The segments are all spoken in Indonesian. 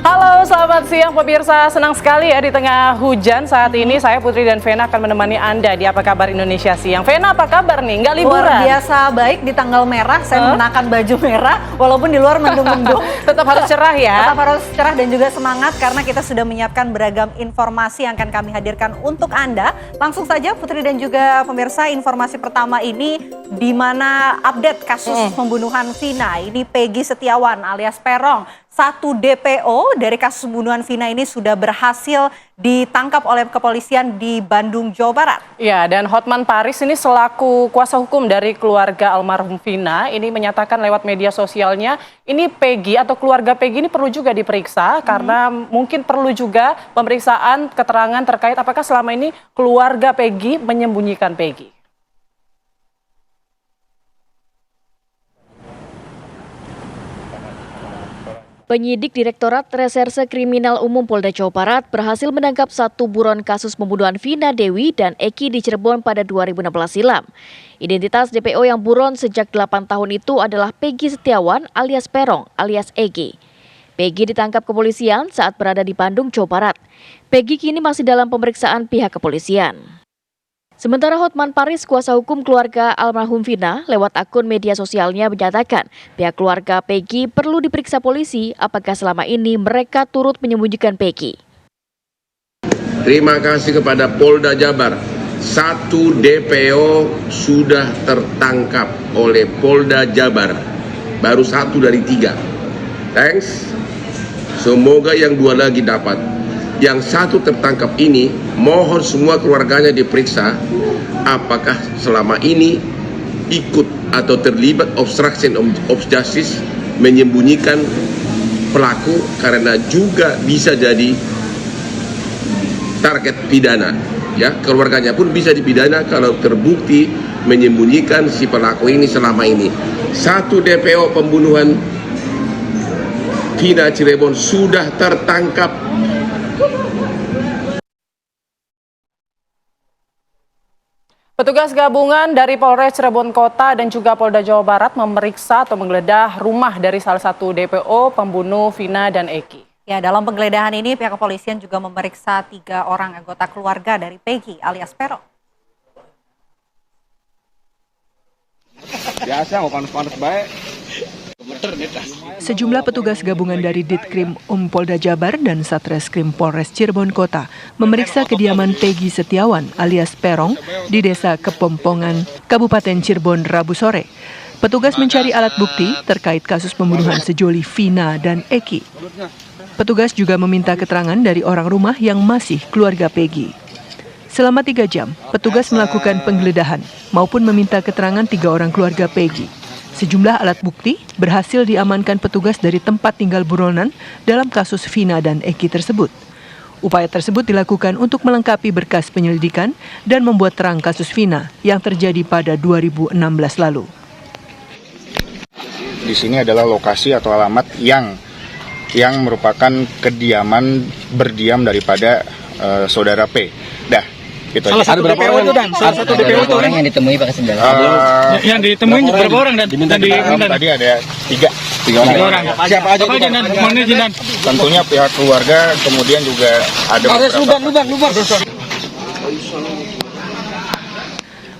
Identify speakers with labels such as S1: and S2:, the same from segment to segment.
S1: Halo, selamat siang pemirsa. Senang sekali ya di tengah hujan saat ini saya Putri dan Vena akan menemani Anda di Apa Kabar Indonesia Siang. Vena, apa kabar nih? Nggak liburan?
S2: Luar biasa baik di tanggal merah. Saya mengenakan baju merah walaupun di luar mendung-mendung.
S1: Tetap harus cerah ya.
S2: Tetap harus cerah dan juga semangat karena kita sudah menyiapkan beragam informasi yang akan kami hadirkan untuk Anda. Langsung saja Putri dan juga pemirsa, informasi pertama ini di mana update kasus pembunuhan Vina. Ini Peggy Setiawan alias Perong. Satu DPO dari kasus pembunuhan Vina ini sudah berhasil ditangkap oleh kepolisian di Bandung, Jawa Barat.
S1: Ya, dan Hotman Paris ini selaku kuasa hukum dari keluarga almarhum Vina ini menyatakan lewat media sosialnya, ini Peggy atau keluarga Peggy ini perlu juga diperiksa karena mungkin perlu juga pemeriksaan keterangan terkait apakah selama ini keluarga Peggy menyembunyikan Peggy.
S3: Penyidik Direktorat Reserse Kriminal Umum Polda Jawa Barat berhasil menangkap satu buron kasus pembunuhan Vina Dewi dan Eki di Cirebon pada 2016 silam. Identitas DPO yang buron sejak 8 tahun itu adalah Peggy Setiawan alias Perong alias Egi. Peggy ditangkap kepolisian saat berada di Bandung, Jawa Barat. Peggy kini masih dalam pemeriksaan pihak kepolisian. Sementara Hotman Paris, kuasa hukum keluarga almarhum Vina, lewat akun media sosialnya menyatakan pihak keluarga Peggy perlu diperiksa polisi apakah selama ini mereka turut menyembunyikan Peggy.
S4: Terima kasih kepada Polda Jabar. Satu DPO sudah tertangkap oleh Polda Jabar. Baru 1 dari 3. Thanks. Semoga yang 2 lagi dapat. Yang 1 tertangkap ini, mohon semua keluarganya diperiksa apakah selama ini ikut atau terlibat obstruction of justice, menyembunyikan pelaku karena juga bisa jadi target pidana. Ya, keluarganya pun bisa dipidana kalau terbukti menyembunyikan si pelaku ini selama ini. 1 DPO pembunuhan Vina Cirebon sudah tertangkap.
S1: Petugas gabungan dari Polres Cirebon Kota dan juga Polda Jawa Barat memeriksa atau menggeledah rumah dari salah satu DPO pembunuh Vina dan Eki.
S2: Ya, dalam penggeledahan ini pihak kepolisian juga memeriksa 3 orang anggota keluarga dari Peggy alias Perong.
S5: Biasa mau panas-panas baik.
S6: Sejumlah petugas gabungan dari Ditkrim Polda Jabar dan Satreskrim Polres Cirebon Kota memeriksa kediaman Peggy Setiawan alias Perong di Desa Kepompongan, Kabupaten Cirebon Rabu sore. Petugas mencari alat bukti terkait kasus pembunuhan sejoli Vina dan Eki. Petugas juga meminta keterangan dari orang rumah yang masih keluarga Peggy. Selama 3 jam, petugas melakukan penggeledahan maupun meminta keterangan 3 orang keluarga Peggy. Sejumlah alat bukti berhasil diamankan petugas dari tempat tinggal buronan dalam kasus Vina dan Eki tersebut. Upaya tersebut dilakukan untuk melengkapi berkas penyelidikan dan membuat terang kasus Vina yang terjadi pada 2016 lalu.
S5: Di sini adalah lokasi atau alamat yang merupakan kediaman berdiam daripada saudara P. Gitu
S7: salah satu DPO itu dan salah satu DPO itu orang yang ditemui Pak Kesendang. Yang ditemui berapa orang dan
S5: tadi ada 3 orang.
S7: Siapa aja dan
S5: tentunya pihak keluarga, kemudian juga ada lubang.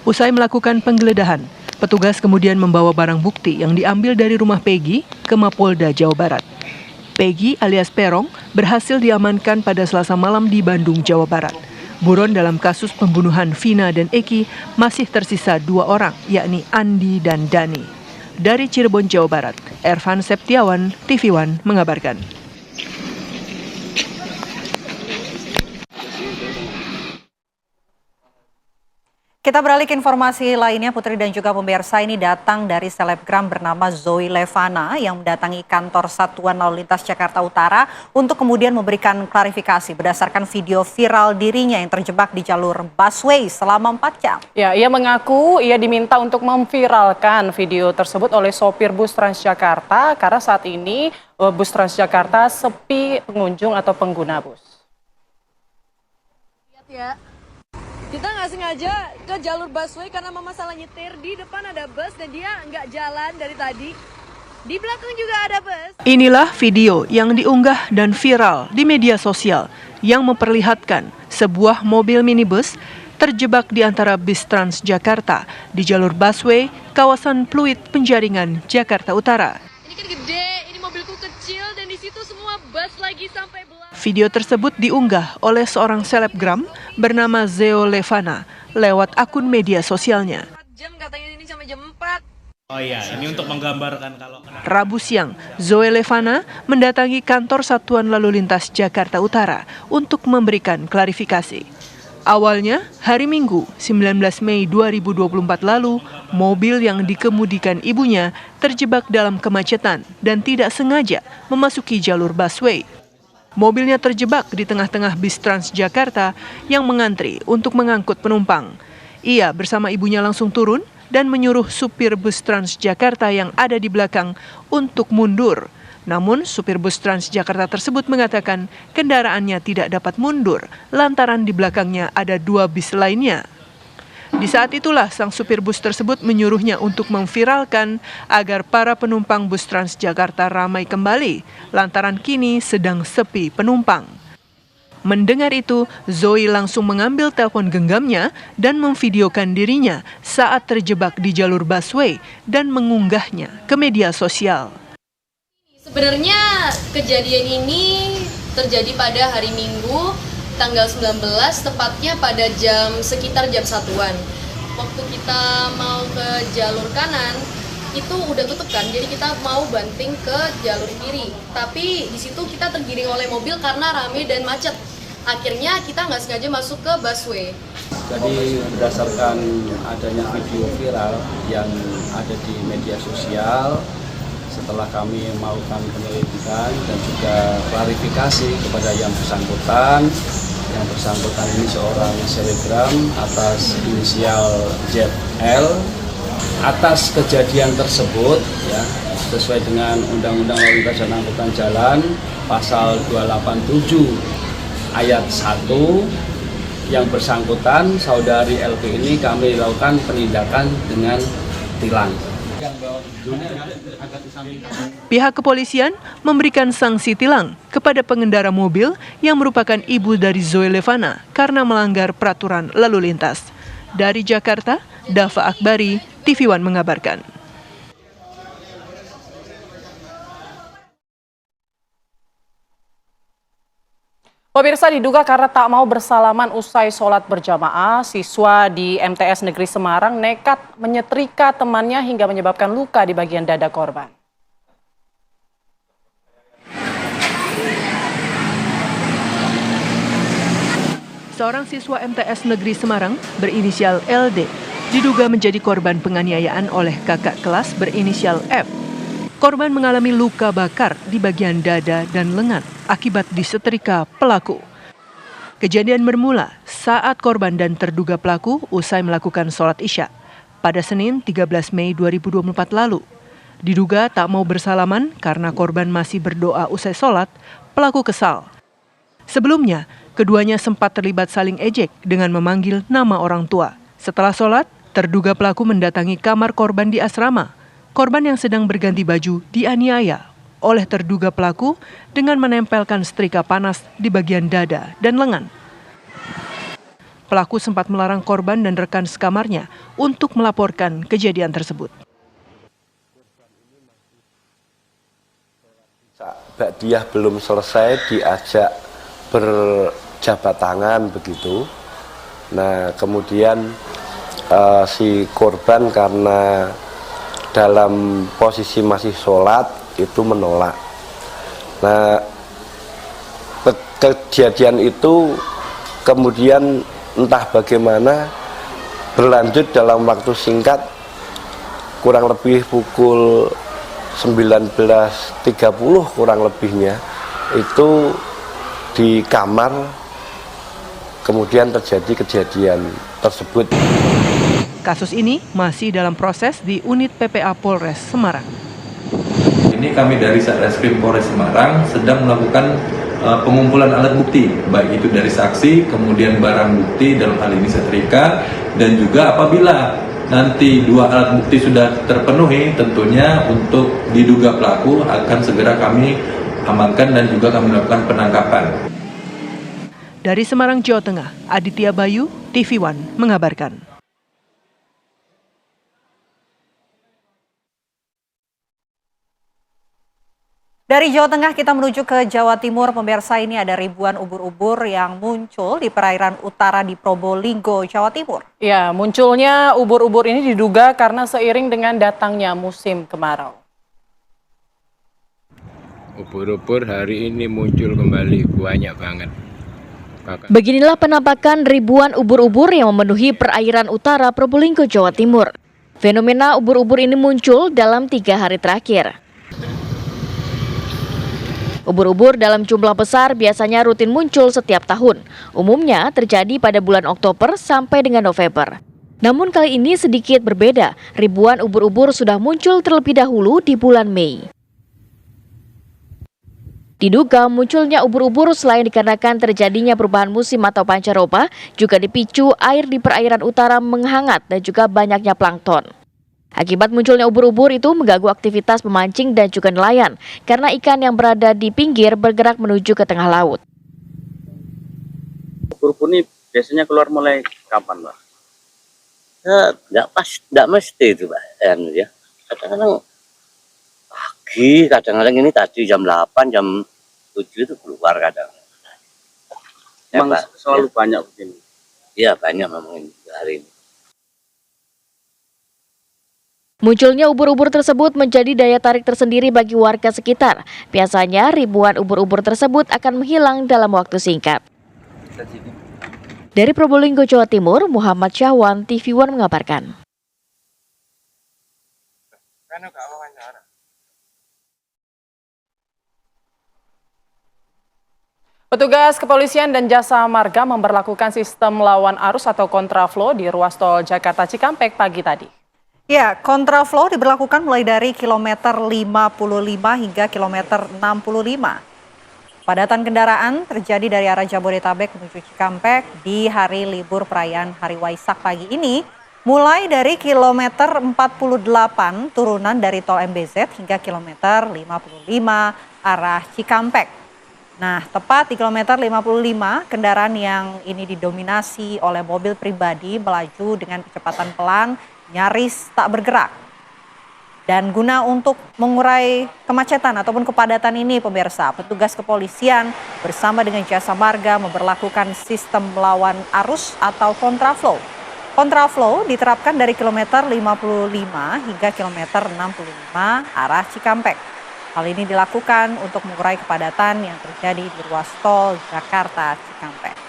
S6: Usai melakukan penggeledahan, petugas kemudian membawa barang bukti yang diambil dari rumah Peggy ke Mapolda Jawa Barat. Peggy alias Perong berhasil diamankan pada Selasa malam di Bandung, Jawa Barat. Buron dalam kasus pembunuhan Vina dan Eki masih tersisa 2 orang, yakni Andi dan Dani. Dari Cirebon, Jawa Barat, Ervan Septiawan, TV One mengabarkan.
S2: Kita beralih ke informasi lainnya, Putri dan juga pemirsa. Ini datang dari selebgram bernama Zoe Levana yang mendatangi kantor Satuan Lalu Lintas Jakarta Utara untuk kemudian memberikan klarifikasi berdasarkan video viral dirinya yang terjebak di jalur busway selama 4 jam.
S1: Ya, ia mengaku ia diminta untuk memviralkan video tersebut oleh sopir bus Transjakarta karena saat ini bus Transjakarta sepi pengunjung atau pengguna bus.
S8: Lihat ya. Kita nggak sengaja ke jalur busway karena mama salah nyetir. Di depan ada bus dan dia nggak jalan dari tadi. Di belakang juga ada bus.
S6: Inilah video yang diunggah dan viral di media sosial yang memperlihatkan sebuah mobil minibus terjebak di antara bis Transjakarta di jalur busway kawasan Pluit Penjaringan, Jakarta Utara.
S8: Ini kan gede, ini mobilku kecil dan di situ semua bus lagi sampai belakang.
S6: Video tersebut diunggah oleh seorang selebgram bernama Zoe Levana lewat akun media sosialnya.
S8: 4 jam katanya ini sampai jam 4.
S9: Oh iya, ini untuk menggambarkan kalau...
S6: Rabu siang, Zoe Levana mendatangi kantor Satuan Lalu Lintas Jakarta Utara untuk memberikan klarifikasi. Awalnya, hari Minggu, 19 Mei 2024 lalu, mobil yang dikemudikan ibunya terjebak dalam kemacetan dan tidak sengaja memasuki jalur busway. Mobilnya terjebak di tengah-tengah bis Transjakarta yang mengantri untuk mengangkut penumpang. Ia bersama ibunya langsung turun dan menyuruh supir bus Transjakarta yang ada di belakang untuk mundur. Namun, supir bus Transjakarta tersebut mengatakan kendaraannya tidak dapat mundur lantaran di belakangnya ada 2 bis lainnya. Di saat itulah sang supir bus tersebut menyuruhnya untuk memviralkan agar para penumpang bus Transjakarta ramai kembali lantaran kini sedang sepi penumpang. Mendengar itu, Zoe langsung mengambil telepon genggamnya dan memvideokan dirinya saat terjebak di jalur busway dan mengunggahnya ke media sosial.
S8: Sebenarnya kejadian ini terjadi pada hari Minggu tanggal 19, tepatnya pada sekitar jam 1-an. Waktu kita mau ke jalur kanan, itu udah tutup kan, jadi kita mau banting ke jalur kiri. Tapi di situ kita tergiring oleh mobil karena rame dan macet. Akhirnya kita nggak sengaja masuk ke busway.
S10: Jadi berdasarkan adanya video viral yang ada di media sosial, setelah kami melakukan penyelidikan dan juga klarifikasi kepada yang bersangkutan ini seorang selebgram atas inisial ZL, atas kejadian tersebut ya sesuai dengan Undang-Undang Lalu Lintas dan Angkutan Jalan pasal 287 ayat 1, yang bersangkutan saudari LP ini kami lakukan penindakan dengan tilang.
S6: Pihak kepolisian memberikan sanksi tilang kepada pengendara mobil yang merupakan ibu dari Zoe Levana karena melanggar peraturan lalu lintas. Dari Jakarta, Dava Akbari, TV One mengabarkan.
S1: Pemirsa, diduga karena tak mau bersalaman usai sholat berjamaah, siswa di MTS Negeri Semarang nekat menyetrika temannya hingga menyebabkan luka di bagian dada korban.
S6: Seorang siswa MTS Negeri Semarang berinisial LD diduga menjadi korban penganiayaan oleh kakak kelas berinisial F. Korban mengalami luka bakar di bagian dada dan lengan akibat disetrika pelaku. Kejadian bermula saat korban dan terduga pelaku usai melakukan sholat Isya pada Senin 13 Mei 2024 lalu. Diduga tak mau bersalaman karena korban masih berdoa usai sholat, pelaku kesal. Sebelumnya, keduanya sempat terlibat saling ejek dengan memanggil nama orang tua. Setelah sholat, terduga pelaku mendatangi kamar korban di asrama. Korban yang sedang berganti baju dianiaya oleh terduga pelaku dengan menempelkan setrika panas di bagian dada dan lengan. Pelaku sempat melarang korban dan rekan sekamarnya untuk melaporkan kejadian tersebut.
S11: Dia belum selesai diajak berjabat tangan begitu. Nah, kemudian si korban karena dalam posisi masih sholat itu menolak. Nah, kejadian itu kemudian entah bagaimana berlanjut dalam waktu singkat, kurang lebih pukul 19.30 kurang lebihnya itu di kamar kemudian terjadi kejadian tersebut.
S6: Kasus ini masih dalam proses di unit PPA Polres Semarang.
S12: Ini kami dari Satreskrim Polres Semarang sedang melakukan pengumpulan alat bukti, baik itu dari saksi, kemudian barang bukti dalam hal ini setrika, dan juga apabila nanti 2 alat bukti sudah terpenuhi, tentunya untuk diduga pelaku akan segera kami amankan dan juga kami lakukan penangkapan.
S6: Dari Semarang, Jawa Tengah, Aditya Bayu, TV One mengabarkan.
S2: Dari Jawa Tengah kita menuju ke Jawa Timur. Pemirsa, ini ada ribuan ubur-ubur yang muncul di perairan utara di Probolinggo, Jawa Timur.
S1: Ya, munculnya ubur-ubur ini diduga karena seiring dengan datangnya musim kemarau.
S13: Ubur-ubur hari ini muncul kembali banyak banget.
S3: Beginilah penampakan ribuan ubur-ubur yang memenuhi perairan utara Probolinggo, Jawa Timur. Fenomena ubur-ubur ini muncul dalam 3 hari terakhir. Ubur-ubur dalam jumlah besar biasanya rutin muncul setiap tahun. Umumnya terjadi pada bulan Oktober sampai dengan November. Namun kali ini sedikit berbeda. Ribuan ubur-ubur sudah muncul terlebih dahulu di bulan Mei. Diduga munculnya ubur-ubur selain dikarenakan terjadinya perubahan musim atau pancaroba, juga dipicu air di perairan utara menghangat dan juga banyaknya plankton. Akibat munculnya ubur-ubur itu mengganggu aktivitas pemancing dan juga nelayan, karena ikan yang berada di pinggir bergerak menuju ke tengah laut.
S14: Ubur-ubur ini biasanya keluar mulai kapan, Pak? Nggak mesti itu, Pak. Ya. Kadang-kadang pagi, kadang-kadang ini tadi jam 8, jam 7 itu keluar kadang.
S10: Memang
S14: Pak,
S10: selalu
S14: ya.
S10: banyak begini?
S14: Iya, banyak memang hari ini.
S3: Munculnya ubur-ubur tersebut menjadi daya tarik tersendiri bagi warga sekitar. Biasanya ribuan ubur-ubur tersebut akan menghilang dalam waktu singkat. Dari Probolinggo, Jawa Timur, Muhammad Syahwan, TV One mengabarkan.
S1: Petugas kepolisian dan jasa marga memberlakukan sistem lawan arus atau kontraflow di ruas tol Jakarta Cikampek pagi tadi.
S2: Ya, kontraflow diberlakukan mulai dari kilometer 55 hingga kilometer 65. Padatan kendaraan terjadi dari arah Jabodetabek menuju Cikampek di hari libur perayaan Hari Waisak pagi ini, mulai dari kilometer 48 turunan dari tol MBZ hingga kilometer 55 arah Cikampek. Nah, tepat di kilometer 55, kendaraan yang ini didominasi oleh mobil pribadi melaju dengan kecepatan pelan, nyaris tak bergerak. Dan guna untuk mengurai kemacetan ataupun kepadatan ini, pemirsa, petugas kepolisian bersama dengan jasa marga memberlakukan sistem lawan arus atau kontraflow. Kontraflow diterapkan dari kilometer 55 hingga kilometer 65 arah Cikampek. Hal ini dilakukan untuk mengurai kepadatan yang terjadi di ruas tol Jakarta Cikampek.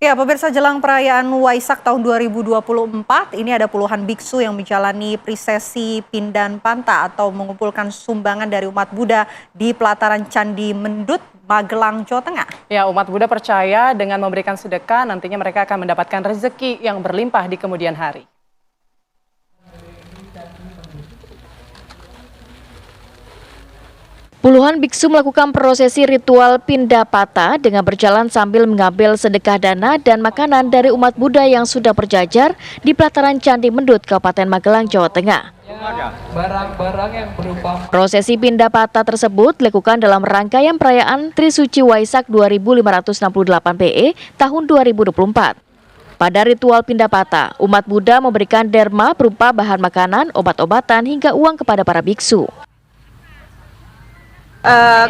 S2: Ya, pemirsa, jelang perayaan Waisak tahun 2024, ini ada puluhan biksu yang menjalani prisesi Pindan Panta atau mengumpulkan sumbangan dari umat Buddha di pelataran Candi Mendut, Magelang, Jawa Tengah.
S1: Ya, umat Buddha percaya dengan memberikan sedekah nantinya mereka akan mendapatkan rezeki yang berlimpah di kemudian hari.
S3: Puluhan biksu melakukan prosesi ritual Pindapata dengan berjalan sambil mengambil sedekah dana dan makanan dari umat Buddha yang sudah berjajar di pelataran Candi Mendut, Kabupaten Magelang, Jawa Tengah.
S15: Barang-barang yang berupa
S3: Prosesi Pindapata tersebut dilakukan dalam rangkaian perayaan Trisuci Waisak 2568 PE tahun 2024. Pada ritual Pindapata, umat Buddha memberikan derma berupa bahan makanan, obat-obatan hingga uang kepada para biksu.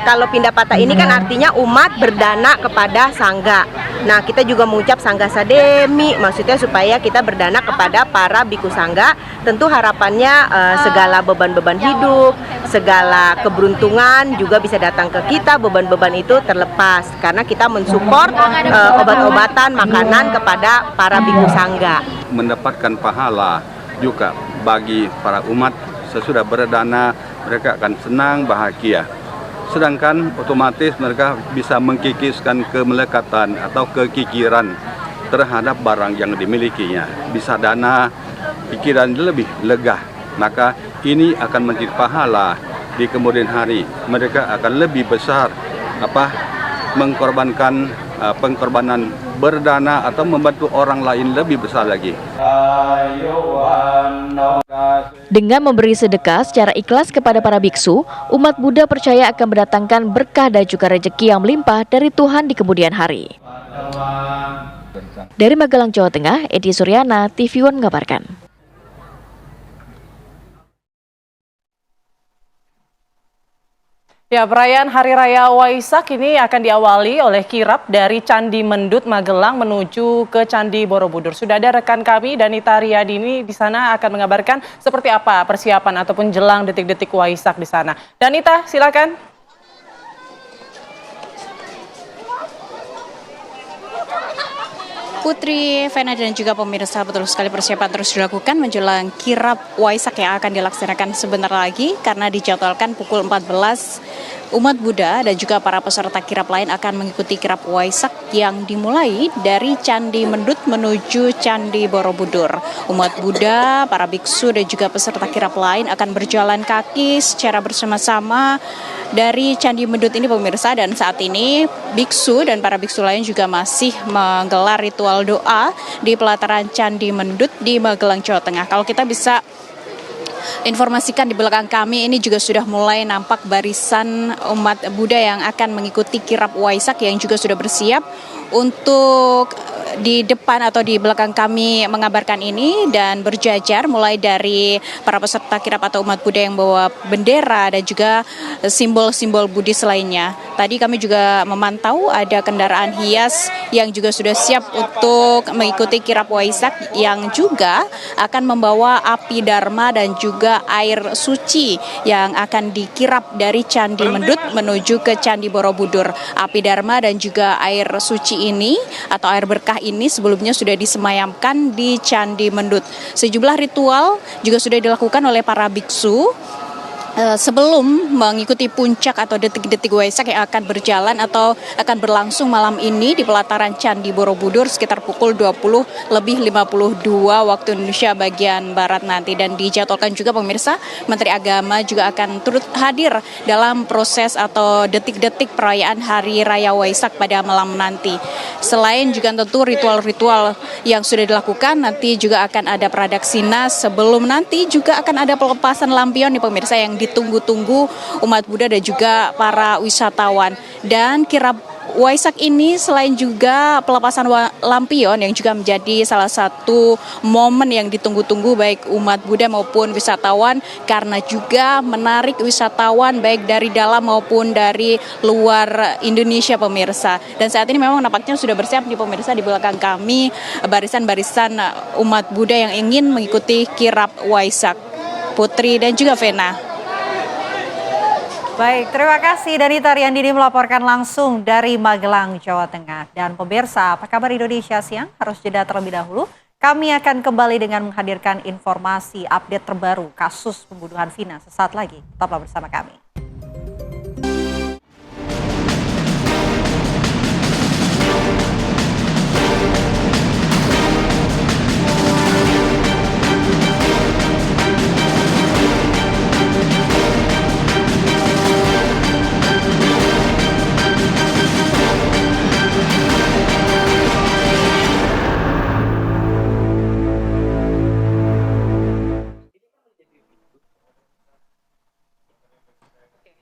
S16: Kalau Pindapata ini kan artinya umat berdana kepada sangga. Nah, kita juga mengucap sangga sademi, maksudnya supaya kita berdana kepada para biku sangga. Tentu harapannya segala beban-beban hidup, segala keberuntungan juga bisa datang ke kita, beban-beban itu terlepas karena kita mensupport obat-obatan, makanan kepada para biku sangga.
S10: Mendapatkan pahala juga bagi para umat sesudah berdana, mereka akan senang, bahagia. Sedangkan otomatis mereka bisa mengkikiskan kemelekatan atau kekikiran terhadap barang yang dimilikinya. Bisa dana, pikiran lebih lega maka ini akan menjadi pahala di kemudian hari. Mereka akan lebih besar mengkorbankan pengorbanan berdana atau membantu orang lain lebih besar lagi.
S3: Dengan memberi sedekah secara ikhlas kepada para biksu, umat Buddha percaya akan mendatangkan berkah dan juga rezeki yang melimpah dari Tuhan di kemudian hari. Dari Magelang, Jawa Tengah, Edi Suryana, TV One mengabarkan.
S1: Ya, perayaan Hari Raya Waisak ini akan diawali oleh kirap dari Candi Mendut Magelang menuju ke Candi Borobudur. Sudah ada rekan kami Danita Riyadini di sana akan mengabarkan seperti apa persiapan ataupun jelang detik-detik Waisak di sana. Danita, silakan.
S17: Putri, Vena dan juga pemirsa, betul sekali persiapan terus dilakukan menjelang kirap Waisak yang akan dilaksanakan sebentar lagi karena dijadwalkan pukul 14 umat Buddha dan juga para peserta kirap lain akan mengikuti kirap Waisak yang dimulai dari Candi Mendut menuju Candi Borobudur. Umat Buddha, para biksu dan juga peserta kirap lain akan berjalan kaki secara bersama-sama dari Candi Mendut ini pemirsa, dan saat ini biksu dan para biksu lain juga masih menggelar ritual doa di pelataran Candi Mendut di Magelang, Jawa Tengah. Kalau kita bisa informasikan di belakang kami ini juga sudah mulai nampak barisan umat Buddha yang akan mengikuti kirap Waisak yang juga sudah bersiap untuk di depan atau di belakang kami mengabarkan ini dan berjajar mulai dari para peserta kirap atau umat Buddha yang bawa bendera dan juga simbol-simbol Buddhis lainnya. Tadi kami juga memantau ada kendaraan hias yang juga sudah siap untuk mengikuti kirap Waisak yang juga akan membawa api dharma dan juga air suci yang akan dikirap dari Candi Mendut menuju ke Candi Borobudur. Api dharma dan juga air suci ini atau air berkah ini sebelumnya sudah disemayamkan di Candi Mendut. Sejumlah ritual juga sudah dilakukan oleh para biksu sebelum mengikuti puncak atau detik-detik Waisak yang akan berjalan atau akan berlangsung malam ini di pelataran Candi Borobudur sekitar pukul 20:52 waktu Indonesia bagian Barat nanti. Dan dijadwalkan juga pemirsa, Menteri Agama juga akan turut hadir dalam proses atau detik-detik perayaan Hari Raya Waisak pada malam nanti. Selain juga tentu ritual-ritual yang sudah dilakukan, nanti juga akan ada pradaksina sebelum nanti juga akan ada pelepasan lampion nih pemirsa yang ditunggu-tunggu umat Buddha dan juga para wisatawan. Dan kirap Waisak ini selain juga pelepasan lampion yang juga menjadi salah satu momen yang ditunggu-tunggu baik umat Buddha maupun wisatawan karena juga menarik wisatawan baik dari dalam maupun dari luar Indonesia pemirsa. Dan saat ini memang nampaknya sudah bersiap di pemirsa di belakang kami barisan-barisan umat Buddha yang ingin mengikuti kirap Waisak. Putri dan juga Vena.
S2: Baik, terima kasih Danita Riyadini melaporkan langsung dari Magelang, Jawa Tengah. Dan pemirsa, apa kabar Indonesia siang? Harus jeda terlebih dahulu. Kami akan kembali dengan menghadirkan informasi update terbaru kasus pembunuhan Vina sesaat lagi. Tetaplah bersama kami.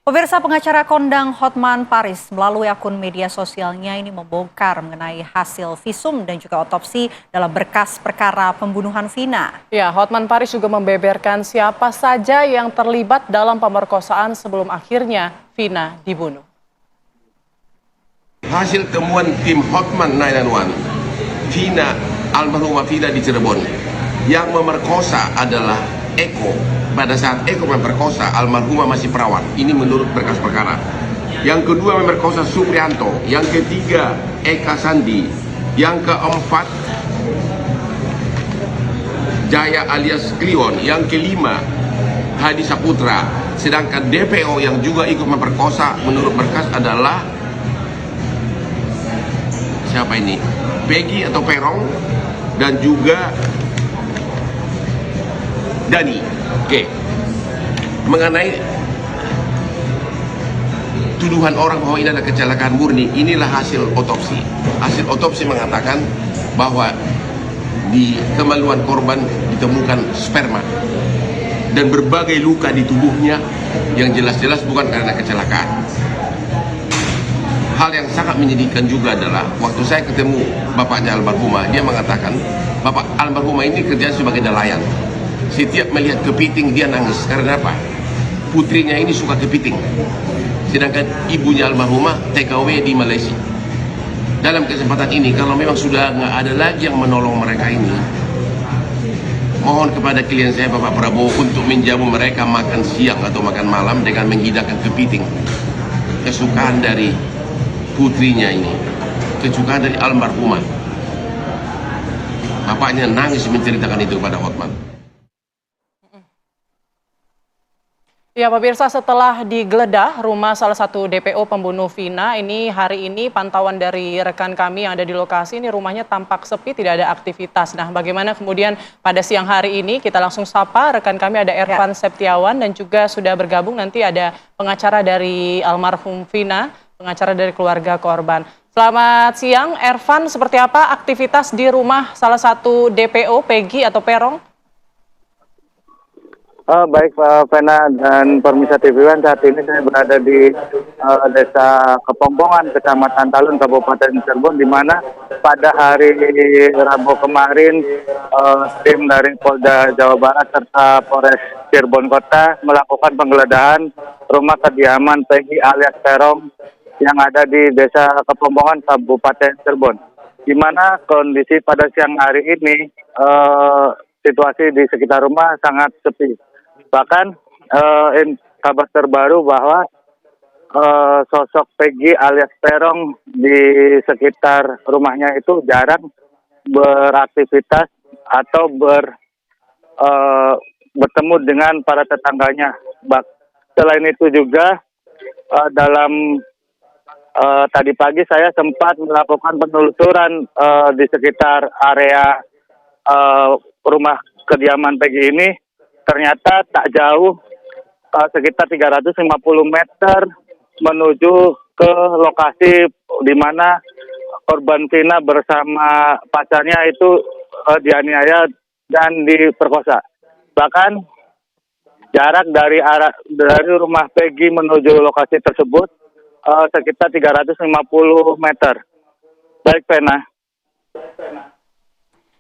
S2: Pemirsa, pengacara kondang Hotman Paris melalui akun media sosialnya ini membongkar mengenai hasil visum dan juga otopsi dalam berkas perkara pembunuhan Vina.
S1: Ya, Hotman Paris juga membeberkan siapa saja yang terlibat dalam pemerkosaan sebelum akhirnya Vina dibunuh.
S4: Hasil temuan tim Hotman 911, Vina, almarhumah Vina di Cirebon, yang memerkosa adalah Eko. Pada saat Eko memperkosa, almarhumah masih perawan. Ini menurut berkas perkara. Yang kedua memperkosa Suprianto. Yang ketiga Eka Sandi. Yang keempat Jaya alias Kliwon. Yang kelima Hadi Saputra. Sedangkan DPO yang juga ikut memperkosa menurut berkas adalah siapa ini? Peggy atau Perong dan juga Dani. Oke. Mengenai tuduhan orang bahwa ini adalah kecelakaan murni, inilah hasil otopsi. Hasil otopsi mengatakan bahwa di kemaluan korban ditemukan sperma dan berbagai luka di tubuhnya yang jelas-jelas bukan karena kecelakaan. Hal yang sangat menyedihkan juga adalah waktu saya ketemu bapaknya almarhumah, dia mengatakan bapak almarhumah ini kerjaan sebagai nelayan. Setiap melihat kepiting dia nangis. Karena apa? Putrinya ini suka kepiting, sedangkan ibunya almarhumah TKW di Malaysia. Dalam kesempatan ini, kalau memang sudah nggak ada lagi yang menolong mereka ini, mohon kepada klien saya Bapak Prabowo untuk menjamu mereka makan siang atau makan malam dengan menghidangkan kepiting. Kesukaan dari putrinya ini, kesukaan dari almarhumah. Bapaknya nangis menceritakan itu kepada Hotman.
S1: Ya pemirsa, setelah digeledah rumah salah satu DPO pembunuh Vina, ini hari ini pantauan dari rekan kami yang ada di lokasi, ini rumahnya tampak sepi, tidak ada aktivitas. Nah bagaimana kemudian pada siang hari ini, kita langsung sapa rekan kami, ada Ervan Septiawan dan juga sudah bergabung nanti ada pengacara dari almarhum Vina, pengacara dari keluarga korban. Selamat siang Ervan, seperti apa aktivitas di rumah salah satu DPO Peggy atau Perong?
S18: Baik Pak Vena dan pemirsa TV One, saat ini saya berada di Desa Kepompongan, Kecamatan Talun, Kabupaten Cirebon, di mana pada hari Rabu kemarin tim dari Polda Jawa Barat serta Polres Cirebon Kota melakukan penggeledahan rumah kediaman Peggy alias Perong yang ada di Desa Kepompongan, Kabupaten Cirebon, di mana kondisi pada siang hari ini situasi di sekitar rumah sangat sepi. Bahkan kabar terbaru bahwa sosok Peggy alias Perong di sekitar rumahnya itu jarang beraktivitas atau bertemu dengan para tetangganya. Selain itu juga dalam tadi pagi saya sempat melakukan penelusuran di sekitar area rumah kediaman Peggy ini. Ternyata tak jauh, sekitar 350 meter menuju ke lokasi di mana korban Vina bersama pacarnya itu dianiaya dan diperkosa. Bahkan jarak dari rumah Peggy menuju lokasi tersebut sekitar 350 meter. Baik, Vena.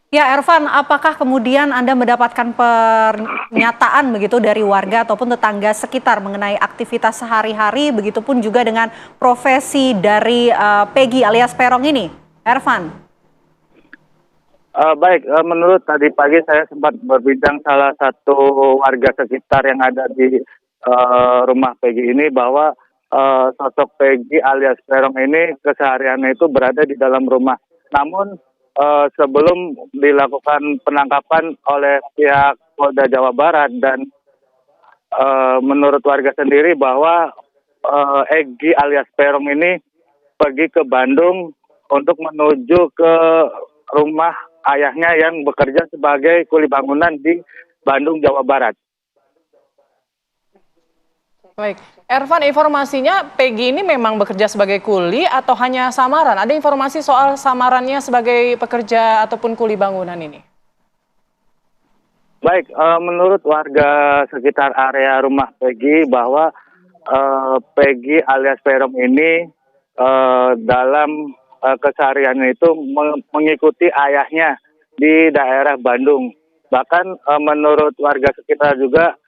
S2: Ya Ervan, apakah kemudian Anda mendapatkan pernyataan begitu dari warga ataupun tetangga sekitar mengenai aktivitas sehari-hari, begitupun juga dengan profesi dari Peggy alias Perong ini, Ervan?
S18: Baik, menurut tadi pagi saya sempat berbincang salah satu warga sekitar yang ada di rumah Peggy ini bahwa sosok Peggy alias Perong ini kesehariannya itu berada di dalam rumah. Namun sebelum dilakukan penangkapan oleh pihak Polda Jawa Barat dan menurut warga sendiri bahwa Egy alias Perong ini pergi ke Bandung untuk menuju ke rumah ayahnya yang bekerja sebagai kuli bangunan di Bandung, Jawa Barat.
S1: Baik, Ervan, informasinya Peggy ini memang bekerja sebagai kuli atau hanya samaran? Ada informasi soal samarannya sebagai pekerja ataupun kuli bangunan ini?
S18: Baik, menurut warga sekitar area rumah Peggy bahwa Peggy alias Perong ini dalam kesehariannya itu mengikuti ayahnya di daerah Bandung. Bahkan menurut warga sekitar juga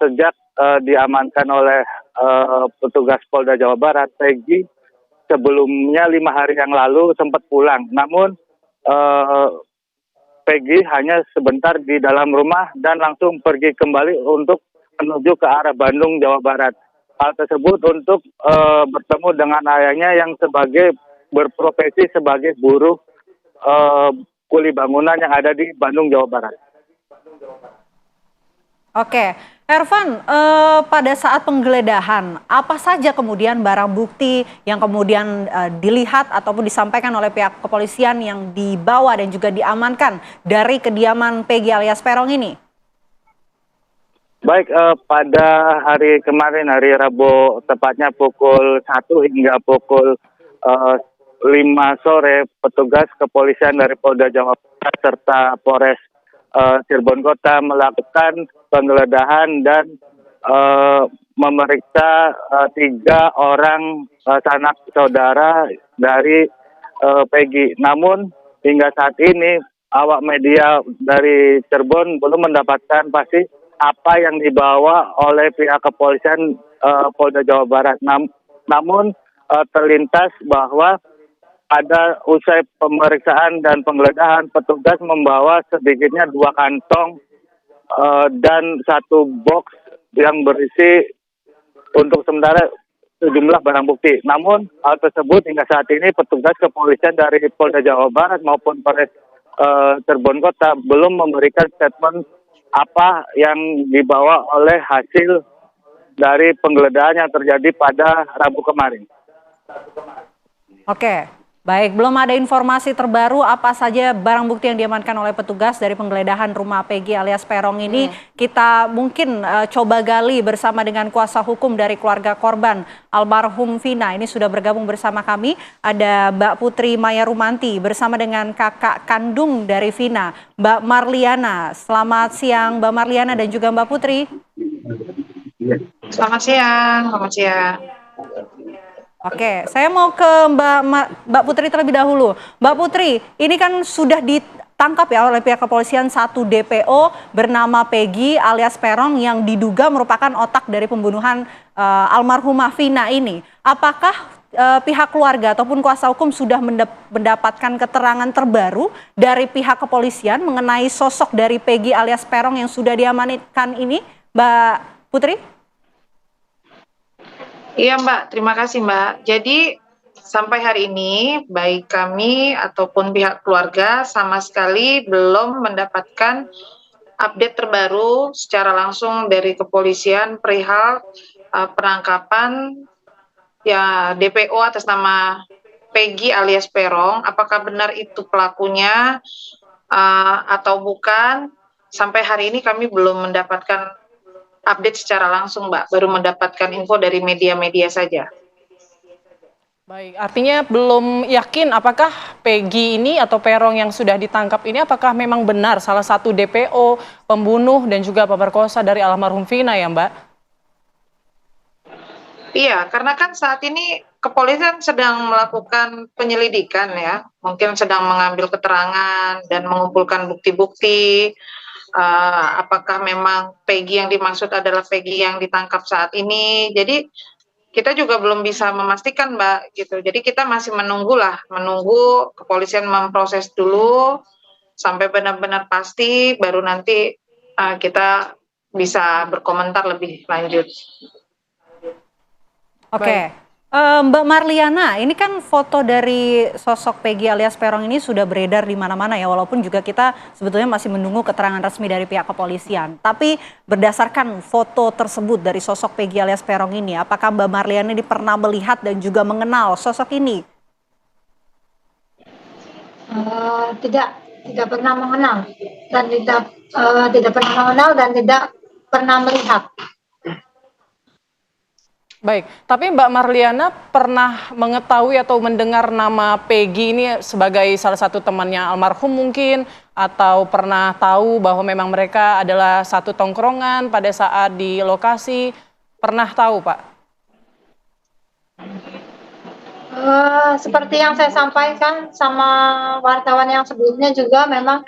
S18: sejak diamankan oleh petugas Polda Jawa Barat, Peggy sebelumnya 5 hari yang lalu sempat pulang. Namun Peggy hanya sebentar di dalam rumah dan langsung pergi kembali untuk menuju ke arah Bandung, Jawa Barat. Hal tersebut untuk bertemu dengan ayahnya yang berprofesi sebagai buruh kuli bangunan yang ada di Bandung, Jawa Barat.
S2: Oke, Ervan, pada saat penggeledahan, apa saja kemudian barang bukti yang kemudian dilihat ataupun disampaikan oleh pihak kepolisian yang dibawa dan juga diamankan dari kediaman Peggy alias Perong ini?
S18: Baik, pada hari kemarin, hari Rabu, tepatnya pukul 1 hingga pukul 5 sore, petugas kepolisian dari Polda Jawa Barat serta Polres Cirebon Kota melakukan penggeledahan dan memeriksa 3 orang sanak saudara dari Peggy. Namun hingga saat ini awak media dari Cirebon belum mendapatkan pasti apa yang dibawa oleh pihak kepolisian Polda Jawa Barat. Namun terlintas bahwa ada usai pemeriksaan dan penggeledahan, petugas membawa sedikitnya 2 kantong dan 1 box yang berisi untuk sementara sejumlah barang bukti. Namun hal tersebut hingga saat ini petugas kepolisian dari Polda Jawa Barat maupun Polres Cirebon Kota belum memberikan statement apa yang dibawa oleh hasil dari penggeledahan yang terjadi pada Rabu kemarin.
S2: Oke, baik. Belum ada informasi terbaru apa saja barang bukti yang diamankan oleh petugas dari penggeledahan rumah Peggy alias Peron ini. Kita mungkin coba gali bersama dengan kuasa hukum dari keluarga korban almarhum Vina. Ini sudah bergabung bersama kami. Ada Mbak Putri Maya Rumanti bersama dengan kakak kandung dari Vina, Mbak Marliana. Selamat siang Mbak Marliana dan juga Mbak Putri.
S19: Selamat siang, selamat siang.
S2: Oke, saya mau ke Mbak Putri terlebih dahulu. Mbak Putri, ini kan sudah ditangkap ya oleh pihak kepolisian 1 DPO bernama Peggy alias Peron yang diduga merupakan otak dari pembunuhan almarhumah Vina ini. Apakah pihak keluarga ataupun kuasa hukum sudah mendapatkan keterangan terbaru dari pihak kepolisian mengenai sosok dari Peggy alias Peron yang sudah diamankan ini, Mbak Putri?
S19: Iya Mbak, terima kasih Mbak. Jadi sampai hari ini baik kami ataupun pihak keluarga sama sekali belum mendapatkan update terbaru secara langsung dari kepolisian perihal penangkapan ya DPO atas nama Peggy alias Peron. Apakah benar itu pelakunya atau bukan? Sampai hari ini kami belum mendapatkan update secara langsung, Mbak. Baru mendapatkan info dari media-media saja.
S1: Baik, artinya belum yakin apakah Peggy ini atau Peron yang sudah ditangkap ini apakah memang benar salah satu DPO pembunuh dan juga pemerkosa dari almarhum Vina ya, Mbak?
S19: Iya, karena kan saat ini kepolisian sedang melakukan penyelidikan ya. Mungkin sedang mengambil keterangan dan mengumpulkan bukti-bukti. Apakah memang Peggy yang dimaksud adalah Peggy yang ditangkap saat ini. Jadi kita juga belum bisa memastikan Mbak gitu. Jadi kita masih menunggu kepolisian memproses dulu sampai benar-benar pasti baru nanti kita bisa berkomentar lebih lanjut.
S2: Oke. Mbak Marliana, ini kan foto dari sosok Peggy alias Peron ini sudah beredar di mana-mana ya, walaupun juga kita sebetulnya masih menunggu keterangan resmi dari pihak kepolisian. Tapi berdasarkan foto tersebut dari sosok Peggy alias Peron ini, apakah Mbak Marliana ini pernah melihat dan juga mengenal sosok ini?
S20: Tidak pernah mengenal dan tidak pernah mengenal dan tidak pernah melihat.
S1: Baik, tapi Mbak Marliana pernah mengetahui atau mendengar nama Peggy ini sebagai salah satu temannya almarhum mungkin, atau pernah tahu bahwa memang mereka adalah satu tongkrongan pada saat di lokasi, pernah tahu Pak?
S20: Seperti yang saya sampaikan sama wartawan yang sebelumnya juga, memang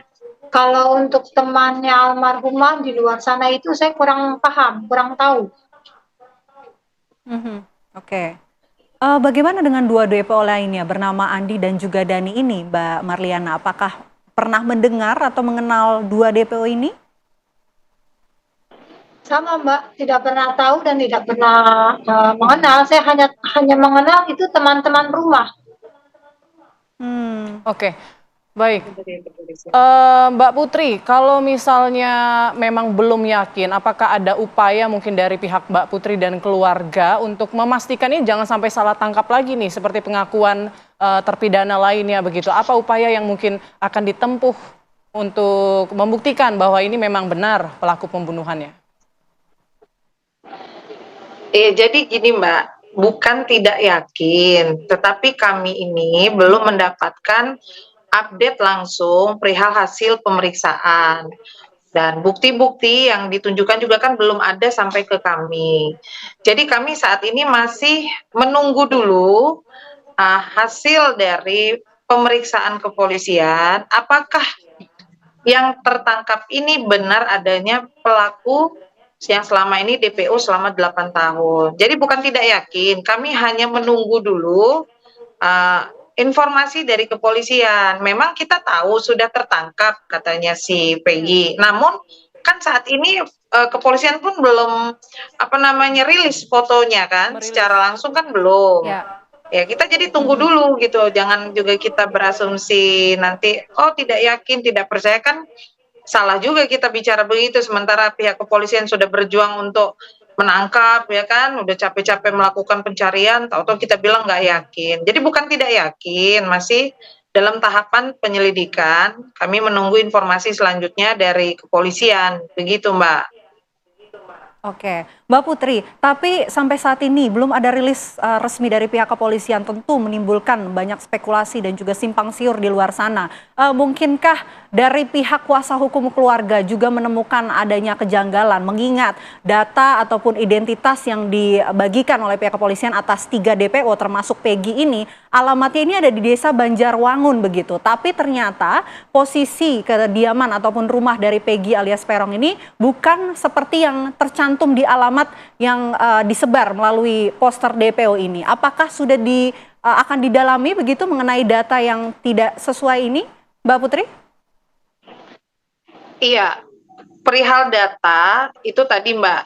S20: kalau untuk temannya almarhumah di luar sana itu saya kurang paham, kurang tahu.
S2: Oke. Bagaimana dengan 2 DPO lainnya bernama Andi dan juga Dani ini, Mbak Marliana? Apakah pernah mendengar atau mengenal 2 DPO ini?
S20: Sama Mbak, tidak pernah tahu dan tidak pernah mengenal. Saya hanya mengenal itu teman-teman rumah.
S1: Oke. Baik, Mbak Putri, kalau misalnya memang belum yakin, apakah ada upaya mungkin dari pihak Mbak Putri dan keluarga untuk memastikan ini jangan sampai salah tangkap lagi nih, seperti pengakuan terpidana lainnya begitu. Apa upaya yang mungkin akan ditempuh untuk membuktikan bahwa ini memang benar pelaku pembunuhannya?
S19: Jadi gini Mbak, bukan tidak yakin, tetapi kami ini belum mendapatkan update langsung perihal hasil pemeriksaan. Dan bukti-bukti yang ditunjukkan juga kan belum ada sampai ke kami. Jadi kami saat ini masih menunggu dulu hasil dari pemeriksaan kepolisian, apakah yang tertangkap ini benar adanya pelaku yang selama ini DPO selama 8 tahun. Jadi bukan tidak yakin, kami hanya menunggu dulu informasi dari kepolisian. Memang kita tahu sudah tertangkap katanya si Peggy. Namun kan saat ini kepolisian pun belum rilis fotonya kan, secara langsung kan belum. Ya kita jadi tunggu dulu gitu, jangan juga kita berasumsi nanti tidak yakin, tidak percaya, kan salah juga kita bicara begitu sementara pihak kepolisian sudah berjuang untuk menangkap, ya kan, udah capek-capek melakukan pencarian, tahu-tahu kita bilang nggak yakin. Jadi bukan tidak yakin, masih dalam tahapan penyelidikan, kami menunggu informasi selanjutnya dari kepolisian, begitu Mbak.
S2: Oke, Mbak Putri, tapi sampai saat ini belum ada rilis resmi dari pihak kepolisian, tentu menimbulkan banyak spekulasi dan juga simpang siur di luar sana. Mungkinkah dari pihak kuasa hukum keluarga juga menemukan adanya kejanggalan, mengingat data ataupun identitas yang dibagikan oleh pihak kepolisian atas 3 DPO termasuk Peggy ini, alamatnya ini ada di desa Banjarwangun begitu. Tapi ternyata posisi kediaman ataupun rumah dari Peggy alias Peron ini bukan seperti yang tercantum di alamat yang disebar melalui poster DPO ini. Apakah sudah akan didalami begitu mengenai data yang tidak sesuai ini, Mbak Putri?
S19: Iya, perihal data itu tadi Mbak,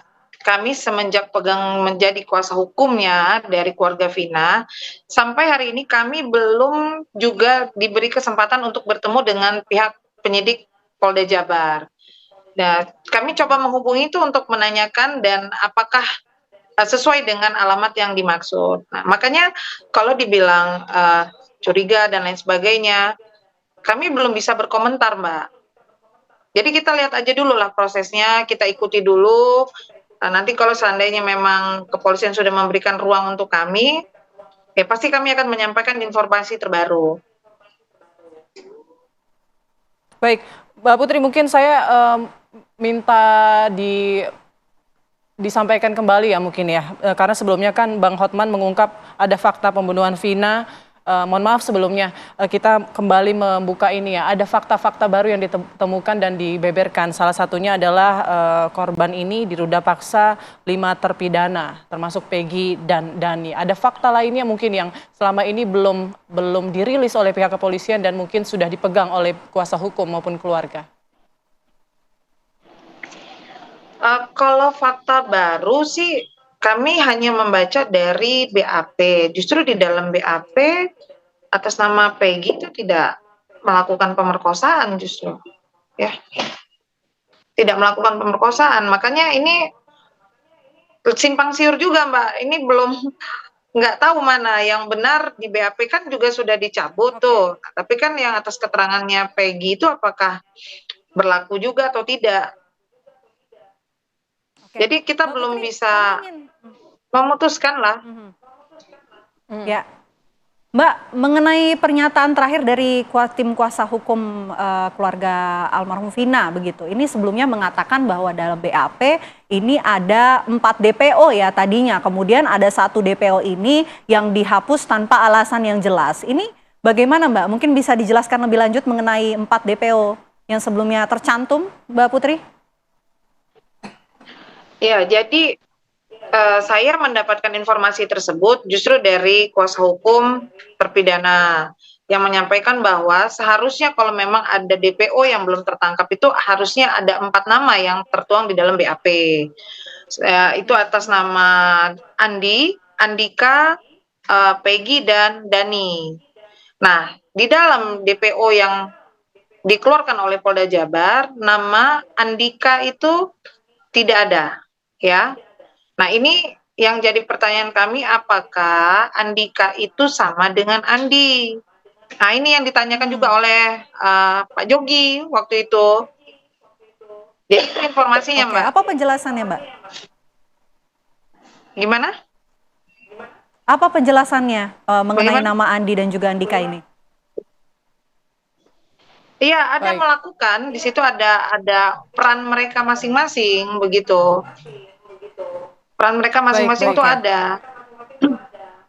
S19: kami semenjak pegang menjadi kuasa hukumnya dari keluarga Vina, sampai hari ini kami belum juga diberi kesempatan untuk bertemu dengan pihak penyidik Polda Jabar. Nah, kami coba menghubungi itu untuk menanyakan dan apakah sesuai dengan alamat yang dimaksud. Nah, makanya kalau dibilang curiga dan lain sebagainya, kami belum bisa berkomentar, Mbak. Jadi kita lihat aja dulu lah prosesnya, kita ikuti dulu. Nanti kalau seandainya memang kepolisian sudah memberikan ruang untuk kami, ya pasti kami akan menyampaikan informasi terbaru.
S1: Baik, Mbak Putri, mungkin saya minta disampaikan kembali ya mungkin ya, karena sebelumnya kan Bang Hotman mengungkap ada fakta pembunuhan Vina. Mohon maaf sebelumnya, kita kembali membuka ini ya, ada fakta-fakta baru yang ditemukan dan dibeberkan. Salah satunya adalah korban ini diruda paksa 5 terpidana, termasuk Peggy dan Dani. Ada fakta lainnya mungkin yang selama ini belum dirilis oleh pihak kepolisian dan mungkin sudah dipegang oleh kuasa hukum maupun keluarga.
S19: Kalau fakta baru sih kami hanya membaca dari BAP. Justru di dalam BAP atas nama Peggy itu tidak melakukan pemerkosaan justru, ya, tidak melakukan pemerkosaan. Makanya ini simpang siur juga Mbak. Ini belum nggak tahu mana yang benar. Di BAP kan juga sudah dicabut tuh. Tapi kan yang atas keterangannya Peggy itu apakah berlaku juga atau tidak? Jadi kita belum bisa memutuskan lah.
S2: Ya, Mbak, mengenai pernyataan terakhir dari tim kuasa hukum keluarga almarhum Vina begitu. Ini sebelumnya mengatakan bahwa dalam BAP ini ada 4 DPO ya tadinya. Kemudian ada 1 DPO ini yang dihapus tanpa alasan yang jelas. Ini bagaimana Mbak? Mungkin bisa dijelaskan lebih lanjut mengenai 4 DPO yang sebelumnya tercantum, Mbak Putri?
S19: Ya, jadi saya mendapatkan informasi tersebut justru dari kuasa hukum terpidana yang menyampaikan bahwa seharusnya kalau memang ada DPO yang belum tertangkap itu harusnya ada 4 nama yang tertuang di dalam BAP. Itu atas nama Andika, Peggy, dan Dani. Nah, di dalam DPO yang dikeluarkan oleh Polda Jabar, nama Andika itu tidak ada. Ya, nah ini yang jadi pertanyaan kami, apakah Andika itu sama dengan Andi? Nah ini yang ditanyakan juga oleh Pak Jogi waktu itu. Jadi itu informasinya Mbak.
S2: Apa penjelasannya Mbak?
S19: Gimana?
S2: Apa penjelasannya mengenai
S19: Bagaimana?
S2: nama Andi dan juga Andika ini?
S19: Iya, ada melakukan. Di situ ada peran mereka masing-masing begitu. Peran mereka masing-masing itu ada.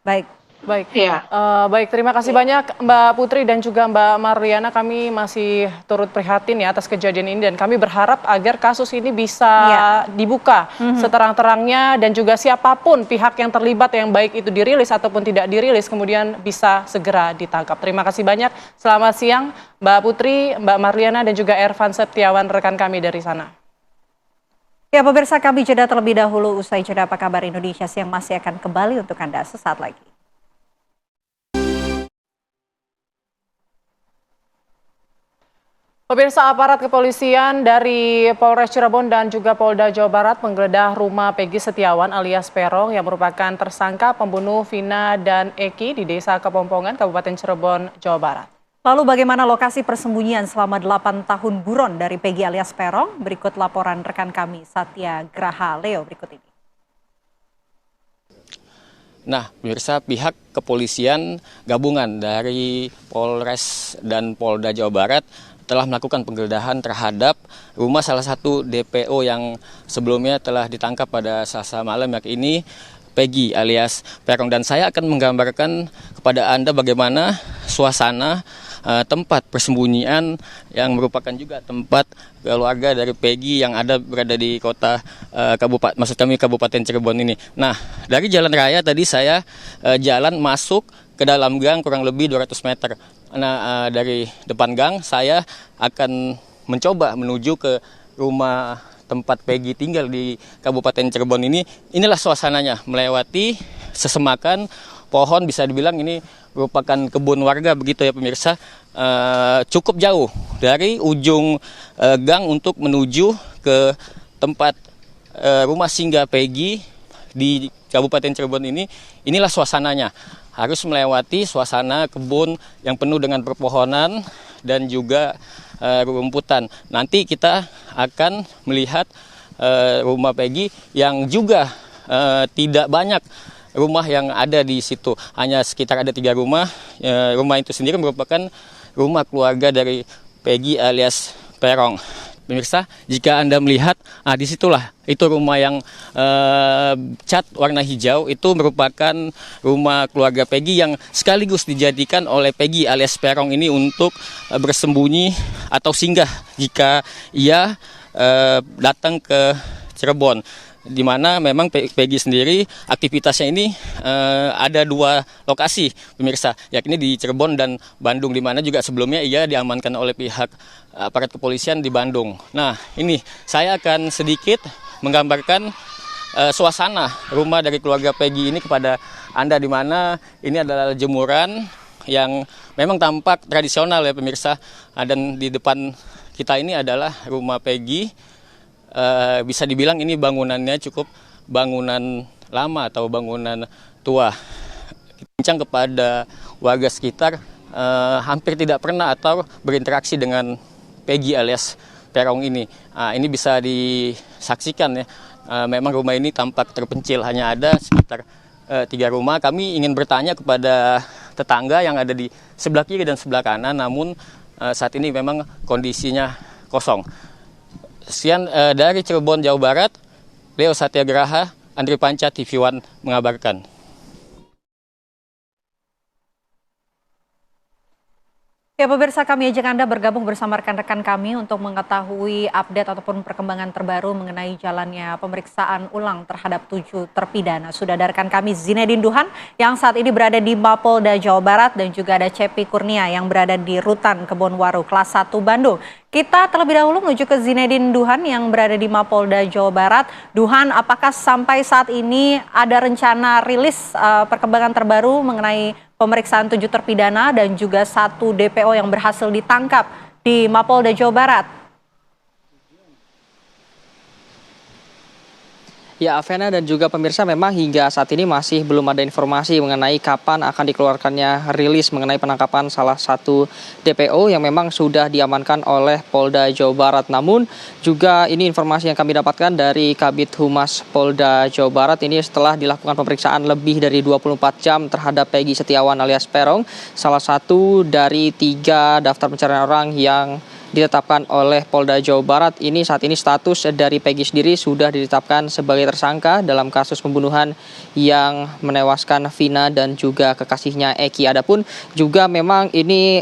S2: Baik.
S1: Baik,
S19: Iya.
S1: baik. Terima kasih banyak Mbak Putri dan juga Mbak Marliana. Kami masih turut prihatin ya atas kejadian ini dan kami berharap agar kasus ini bisa dibuka seterang-terangnya dan juga siapapun pihak yang terlibat yang baik itu dirilis ataupun tidak dirilis kemudian bisa segera ditangkap. Terima kasih banyak. Selamat siang Mbak Putri, Mbak Marliana dan juga Ervan Septiawan rekan kami dari sana.
S2: Ya pemirsa, kami jeda terlebih dahulu. Usai jeda Apa Kabar Indonesia Siang masih akan kembali untuk Anda sesaat lagi.
S1: Pemirsa, aparat kepolisian dari Polres Cirebon dan juga Polda Jawa Barat menggeledah rumah Peggy Setiawan alias Perong yang merupakan tersangka pembunuh Vina dan Eki di Desa Kepompongan, Kabupaten Cirebon, Jawa Barat.
S2: Lalu bagaimana lokasi persembunyian selama 8 tahun buron dari Peggy alias Perong? Berikut laporan rekan kami Satya Graha Leo berikut ini.
S21: Nah, pemirsa, pihak kepolisian gabungan dari Polres dan Polda Jawa Barat telah melakukan penggeledahan terhadap rumah salah satu DPO yang sebelumnya telah ditangkap pada Selasa malam, yakni Peggy alias Perong. Dan saya akan menggambarkan kepada Anda bagaimana suasana tempat persembunyian yang merupakan juga tempat keluarga dari Peggy yang berada di kota Kabupaten Cirebon ini. Nah, dari jalan raya tadi saya jalan masuk ke dalam gang kurang lebih 200 meter. Nah, dari depan gang saya akan mencoba menuju ke rumah tempat Peggy tinggal di Kabupaten Cirebon ini. Inilah suasananya, melewati sesemakan pohon, bisa dibilang ini merupakan kebun warga begitu ya pemirsa. Cukup jauh dari ujung gang untuk menuju ke tempat rumah singgah Peggy di Kabupaten Cirebon ini. Inilah suasananya. Harus melewati suasana kebun yang penuh dengan perpohonan dan juga rumputan. Nanti kita akan melihat rumah Peggy yang juga tidak banyak rumah yang ada di situ. Hanya sekitar ada 3 rumah. Rumah itu sendiri merupakan rumah keluarga dari Peggy alias Perong. Pemirsa, jika Anda melihat, disitulah itu rumah yang cat warna hijau, itu merupakan rumah keluarga Peggy yang sekaligus dijadikan oleh Peggy alias Perong ini untuk bersembunyi atau singgah jika ia datang ke Cirebon. Di mana memang Peggy sendiri aktivitasnya ini ada 2 lokasi pemirsa, yakni di Cirebon dan Bandung, di mana juga sebelumnya ia diamankan oleh pihak aparat kepolisian di Bandung. Nah, ini saya akan sedikit menggambarkan suasana rumah dari keluarga Peggy ini kepada Anda, di mana ini adalah jemuran yang memang tampak tradisional ya pemirsa, dan di depan kita ini adalah rumah Peggy. Bisa dibilang ini bangunannya cukup bangunan lama atau bangunan tua. Bincang kepada warga sekitar, hampir tidak pernah atau berinteraksi dengan Peggy alias Perong ini. Ini bisa disaksikan ya, memang rumah ini tampak terpencil, hanya ada sekitar 3 rumah. Kami ingin bertanya kepada tetangga yang ada di sebelah kiri dan sebelah kanan, namun saat ini memang kondisinya kosong. Sekian dari Cirebon, Jawa Barat, Leo Satyagraha, Andri Panca, TV One mengabarkan.
S2: Ya pemirsa, kami ajak Anda bergabung bersama rekan-rekan kami untuk mengetahui update ataupun perkembangan terbaru mengenai jalannya pemeriksaan ulang terhadap 7 terpidana. Sudah ada rekan kami Zinedine Duhan yang saat ini berada di Mapolda Jawa Barat dan juga ada Cepi Kurnia yang berada di Rutan Kebonwaru kelas 1 Bandung. Kita terlebih dahulu menuju ke Zinedine Duhan yang berada di Mapolda Jawa Barat. Duhan, apakah sampai saat ini ada rencana rilis perkembangan terbaru mengenai pemeriksaan 7 terpidana dan juga 1 DPO yang berhasil ditangkap di Mapolda Jawa Barat?
S7: Ya, Avena dan juga pemirsa, memang hingga saat ini masih belum ada informasi mengenai kapan akan dikeluarkannya rilis mengenai penangkapan salah satu DPO yang memang sudah diamankan oleh Polda Jawa Barat. Namun juga ini informasi yang kami dapatkan dari Kabid Humas Polda Jawa Barat ini setelah dilakukan pemeriksaan lebih dari 24 jam terhadap Peggy Setiawan alias Peron, salah satu dari 3 daftar pencarian orang yang ditetapkan oleh Polda Jawa Barat. Ini saat ini status dari Peggy sendiri sudah ditetapkan sebagai tersangka dalam kasus pembunuhan yang menewaskan Vina dan juga kekasihnya Eki. Adapun juga memang ini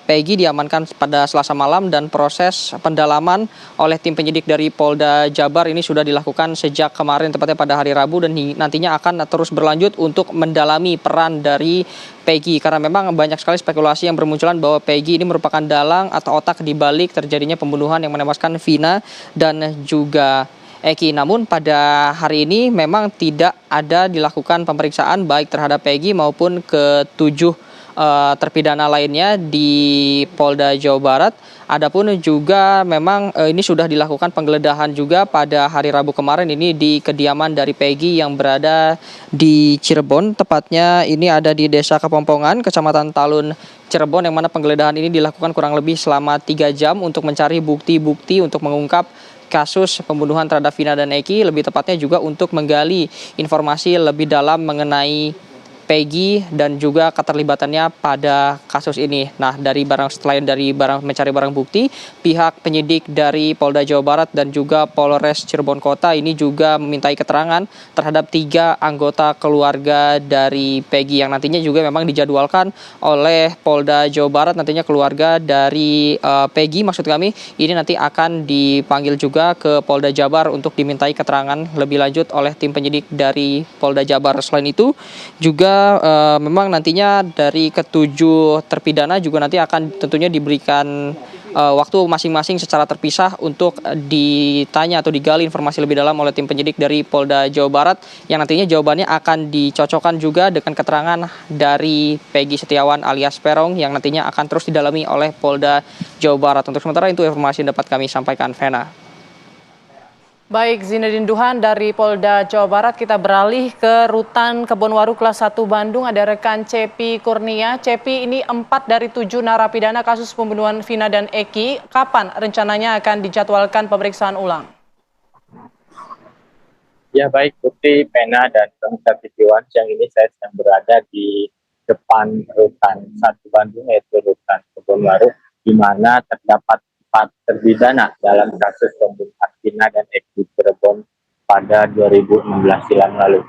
S7: Peggy diamankan pada Selasa malam dan proses pendalaman oleh tim penyidik dari Polda Jabar ini sudah dilakukan sejak kemarin, tepatnya pada hari Rabu, dan nantinya akan terus berlanjut untuk mendalami peran dari Peggy, karena memang banyak sekali spekulasi yang bermunculan bahwa Peggy ini merupakan dalang atau otak di balik terjadinya pembunuhan yang menewaskan Vina dan juga Eki. Namun pada hari ini memang tidak ada dilakukan pemeriksaan baik terhadap Peggy maupun ke-7 terpidana lainnya di Polda Jawa Barat. Adapun juga memang ini sudah dilakukan penggeledahan juga pada hari Rabu kemarin ini di kediaman dari Peggy yang berada di Cirebon. Tepatnya ini ada di Desa Kepompongan, Kecamatan Talun, Cirebon, yang mana penggeledahan ini dilakukan kurang lebih selama 3 jam untuk mencari bukti-bukti untuk mengungkap kasus pembunuhan terhadap Vina dan Eki, lebih tepatnya juga untuk menggali informasi lebih dalam mengenai Peggy dan juga keterlibatannya pada kasus ini. Nah, selain dari mencari barang bukti, pihak penyidik dari Polda Jawa Barat dan juga Polres Cirebon Kota ini juga memintai keterangan terhadap 3 anggota keluarga dari Peggy yang nantinya juga memang dijadwalkan oleh Polda Jawa Barat. Nantinya keluarga dari Peggy, maksud kami, ini nanti akan dipanggil juga ke Polda Jabar untuk dimintai keterangan lebih lanjut oleh tim penyidik dari Polda Jabar. Selain itu juga memang nantinya dari ke-7 terpidana juga nanti akan tentunya diberikan waktu masing-masing secara terpisah untuk ditanya atau digali informasi lebih dalam oleh tim penyidik dari Polda Jawa Barat, yang nantinya jawabannya akan dicocokkan juga dengan keterangan dari Peggy Setiawan alias Peron yang nantinya akan terus didalami oleh Polda Jawa Barat. Untuk sementara itu informasi yang dapat kami sampaikan, Vena.
S1: Baik, Zinedine Duhan dari Polda Jawa Barat. Kita beralih ke Rutan Kebonwaru kelas 1 Bandung. Ada rekan Cepi Kurnia. Cepi, ini 4 dari 7 narapidana kasus pembunuhan Vina dan Eki. Kapan rencananya akan dijadwalkan pemeriksaan ulang?
S22: Ya baik, Putri, Pena, dan pemirsa TV One, siang ini saya sedang berada di depan Rutan 1 Bandung, yaitu Rutan Kebonwaru, di mana terdapat 4 terpidana dalam kasus pembunuhan Vina dan Eki Cirebon pada 2016 silam lalu.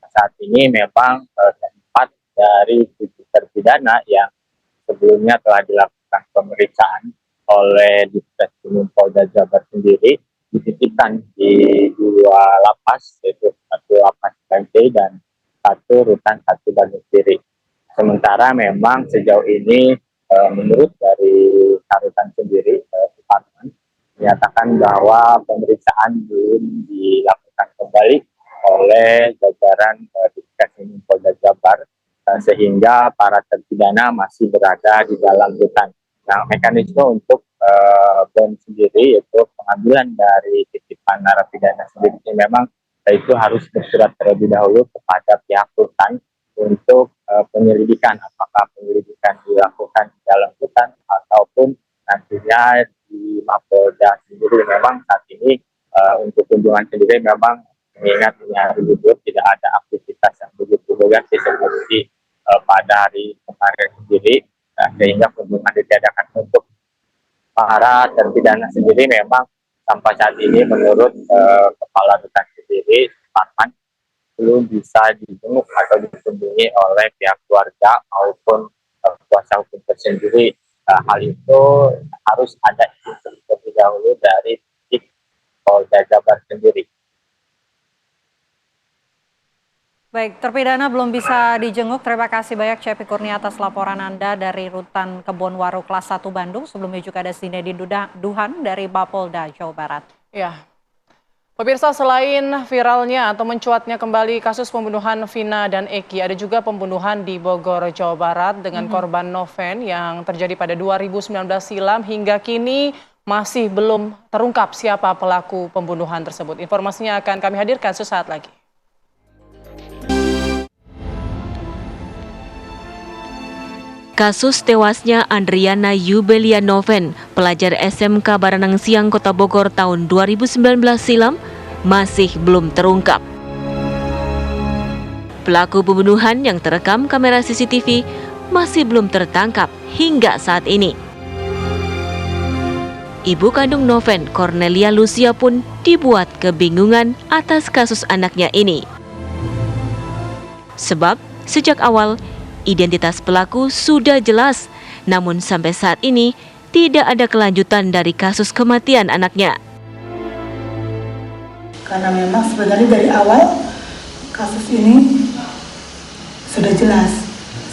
S22: Saat ini memang 4 dari 7 terpidana yang sebelumnya telah dilakukan pemeriksaan oleh Ditreskrimum Polda Jabar sendiri dititipkan di 2 lapas, yaitu 1 lapas Bangkei dan 1 Rutan 1 Bandung sendiri. Sementara memang sejauh ini menurut dari Rutan sendiri, Departemen menyatakan bahwa pemeriksaan belum dilakukan kembali oleh jajaran Ditreskrimum Polda Jabar, sehingga para terpidana masih berada di dalam rutan. Nah, mekanisme untuk BEM sendiri, yaitu pengambilan dari titipan narapidana sendiri, memang itu harus bersurat terlebih dahulu kepada pihak rutan untuk penyelidikan, apakah penyelidikan dilakukan di dalam rutan ataupun nantinya di Mapolda sendiri. Memang saat ini untuk kunjungan sendiri memang mengingat ini hari libur, tidak ada aktivitas yang begitu berganti seperti pada hari kemarin sendiri, sehingga kunjungan ditiadakan untuk para terpidana sendiri. Memang sampai saat ini menurut Kepala Rutan sendiri, Suparman, belum bisa dijenguk atau dikunjungi oleh pihak keluarga maupun kuasa hukum tersendiri. Hal itu harus ada izin terlebih dahulu dari Polda Jabar sendiri.
S2: Baik, terpidana belum bisa dijenguk. Terima kasih banyak Cepi Kurnia atas laporan Anda dari Rutan Kebonwaru kelas 1 Bandung. Sebelumnya juga ada Zinedine Duhan dari Mapolda Jawa Barat.
S1: Ya. Pemirsa, selain viralnya atau mencuatnya kembali kasus pembunuhan Vina dan Eki, ada juga pembunuhan di Bogor, Jawa Barat dengan korban Noven yang terjadi pada 2019 silam. Hingga kini masih belum terungkap siapa pelaku pembunuhan tersebut. Informasinya akan kami hadirkan sesaat lagi.
S5: Kasus tewasnya Andriana Yubelia Noven, pelajar SMK Baranang Siang, Kota Bogor tahun 2019 silam, masih belum terungkap. Pelaku pembunuhan yang terekam kamera CCTV masih belum tertangkap hingga saat ini. Ibu kandung Noven, Cornelia Lucia pun dibuat kebingungan atas kasus anaknya ini. Sebab sejak awal identitas pelaku sudah jelas, namun sampai saat ini tidak ada kelanjutan dari kasus kematian anaknya.
S9: Karena memang sebenarnya dari awal kasus ini sudah jelas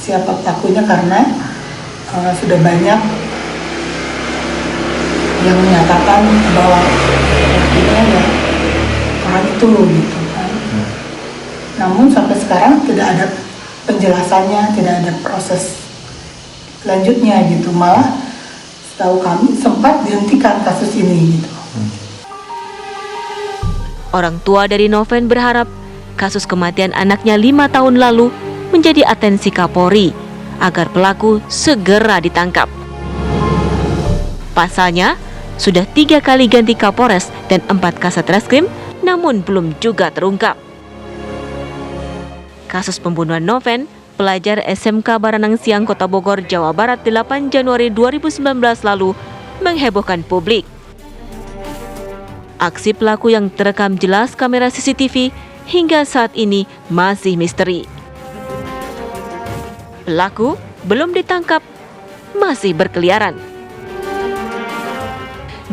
S9: siapa pelakunya, karena sudah banyak yang menyatakan bahwa pelakunya ya orang itu gitu kan. Namun sampai sekarang tidak ada penjelasannya, tidak ada proses lanjutnya gitu, malah setahu kami sempat dihentikan kasus ini gitu.
S5: Orang tua dari Noven berharap kasus kematian anaknya 5 tahun lalu menjadi atensi Kapolri agar pelaku segera ditangkap. Pasalnya sudah 3 kali ganti Kapolres dan 4 Kasat Reskrim, namun belum juga terungkap. Kasus pembunuhan Noven, pelajar SMK Baranang Siang, Kota Bogor, Jawa Barat 8 Januari 2019 lalu menghebohkan publik. Aksi pelaku yang terekam jelas kamera CCTV hingga saat ini masih misteri. Pelaku belum ditangkap, masih berkeliaran.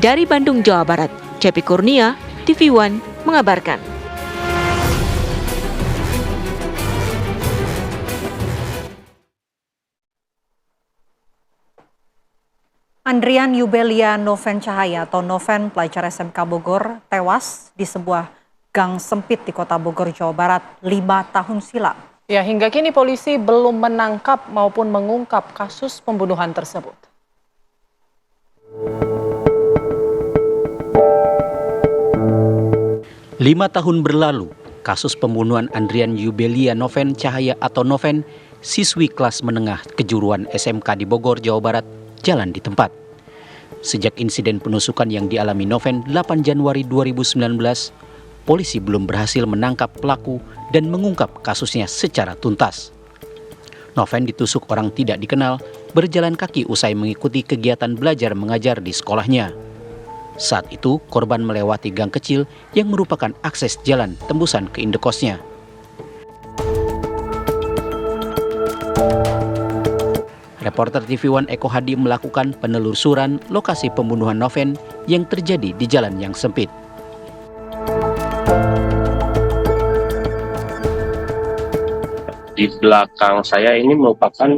S5: Dari Bandung, Jawa Barat, Cepi Kurnia, TV One mengabarkan.
S2: Andrian Yubelia Noven Cahaya atau Noven, pelajar SMK Bogor, tewas di sebuah gang sempit di Kota Bogor, Jawa Barat 5 tahun silam.
S1: Ya, hingga kini polisi belum menangkap maupun mengungkap kasus pembunuhan tersebut.
S23: 5 tahun berlalu, kasus pembunuhan Andrian Yubelia Noven Cahaya atau Noven, siswi kelas menengah kejuruan SMK di Bogor, Jawa Barat, jalan di tempat. Sejak insiden penusukan yang dialami Noven 8 Januari 2019, polisi belum berhasil menangkap pelaku dan mengungkap kasusnya secara tuntas. Noven ditusuk orang tidak dikenal berjalan kaki usai mengikuti kegiatan belajar mengajar di sekolahnya. Saat itu, korban melewati gang kecil yang merupakan akses jalan tembusan ke indekosnya. Reporter TV One Eko Hadi melakukan penelusuran lokasi pembunuhan Noven yang terjadi di jalan yang sempit.
S24: Di belakang saya ini merupakan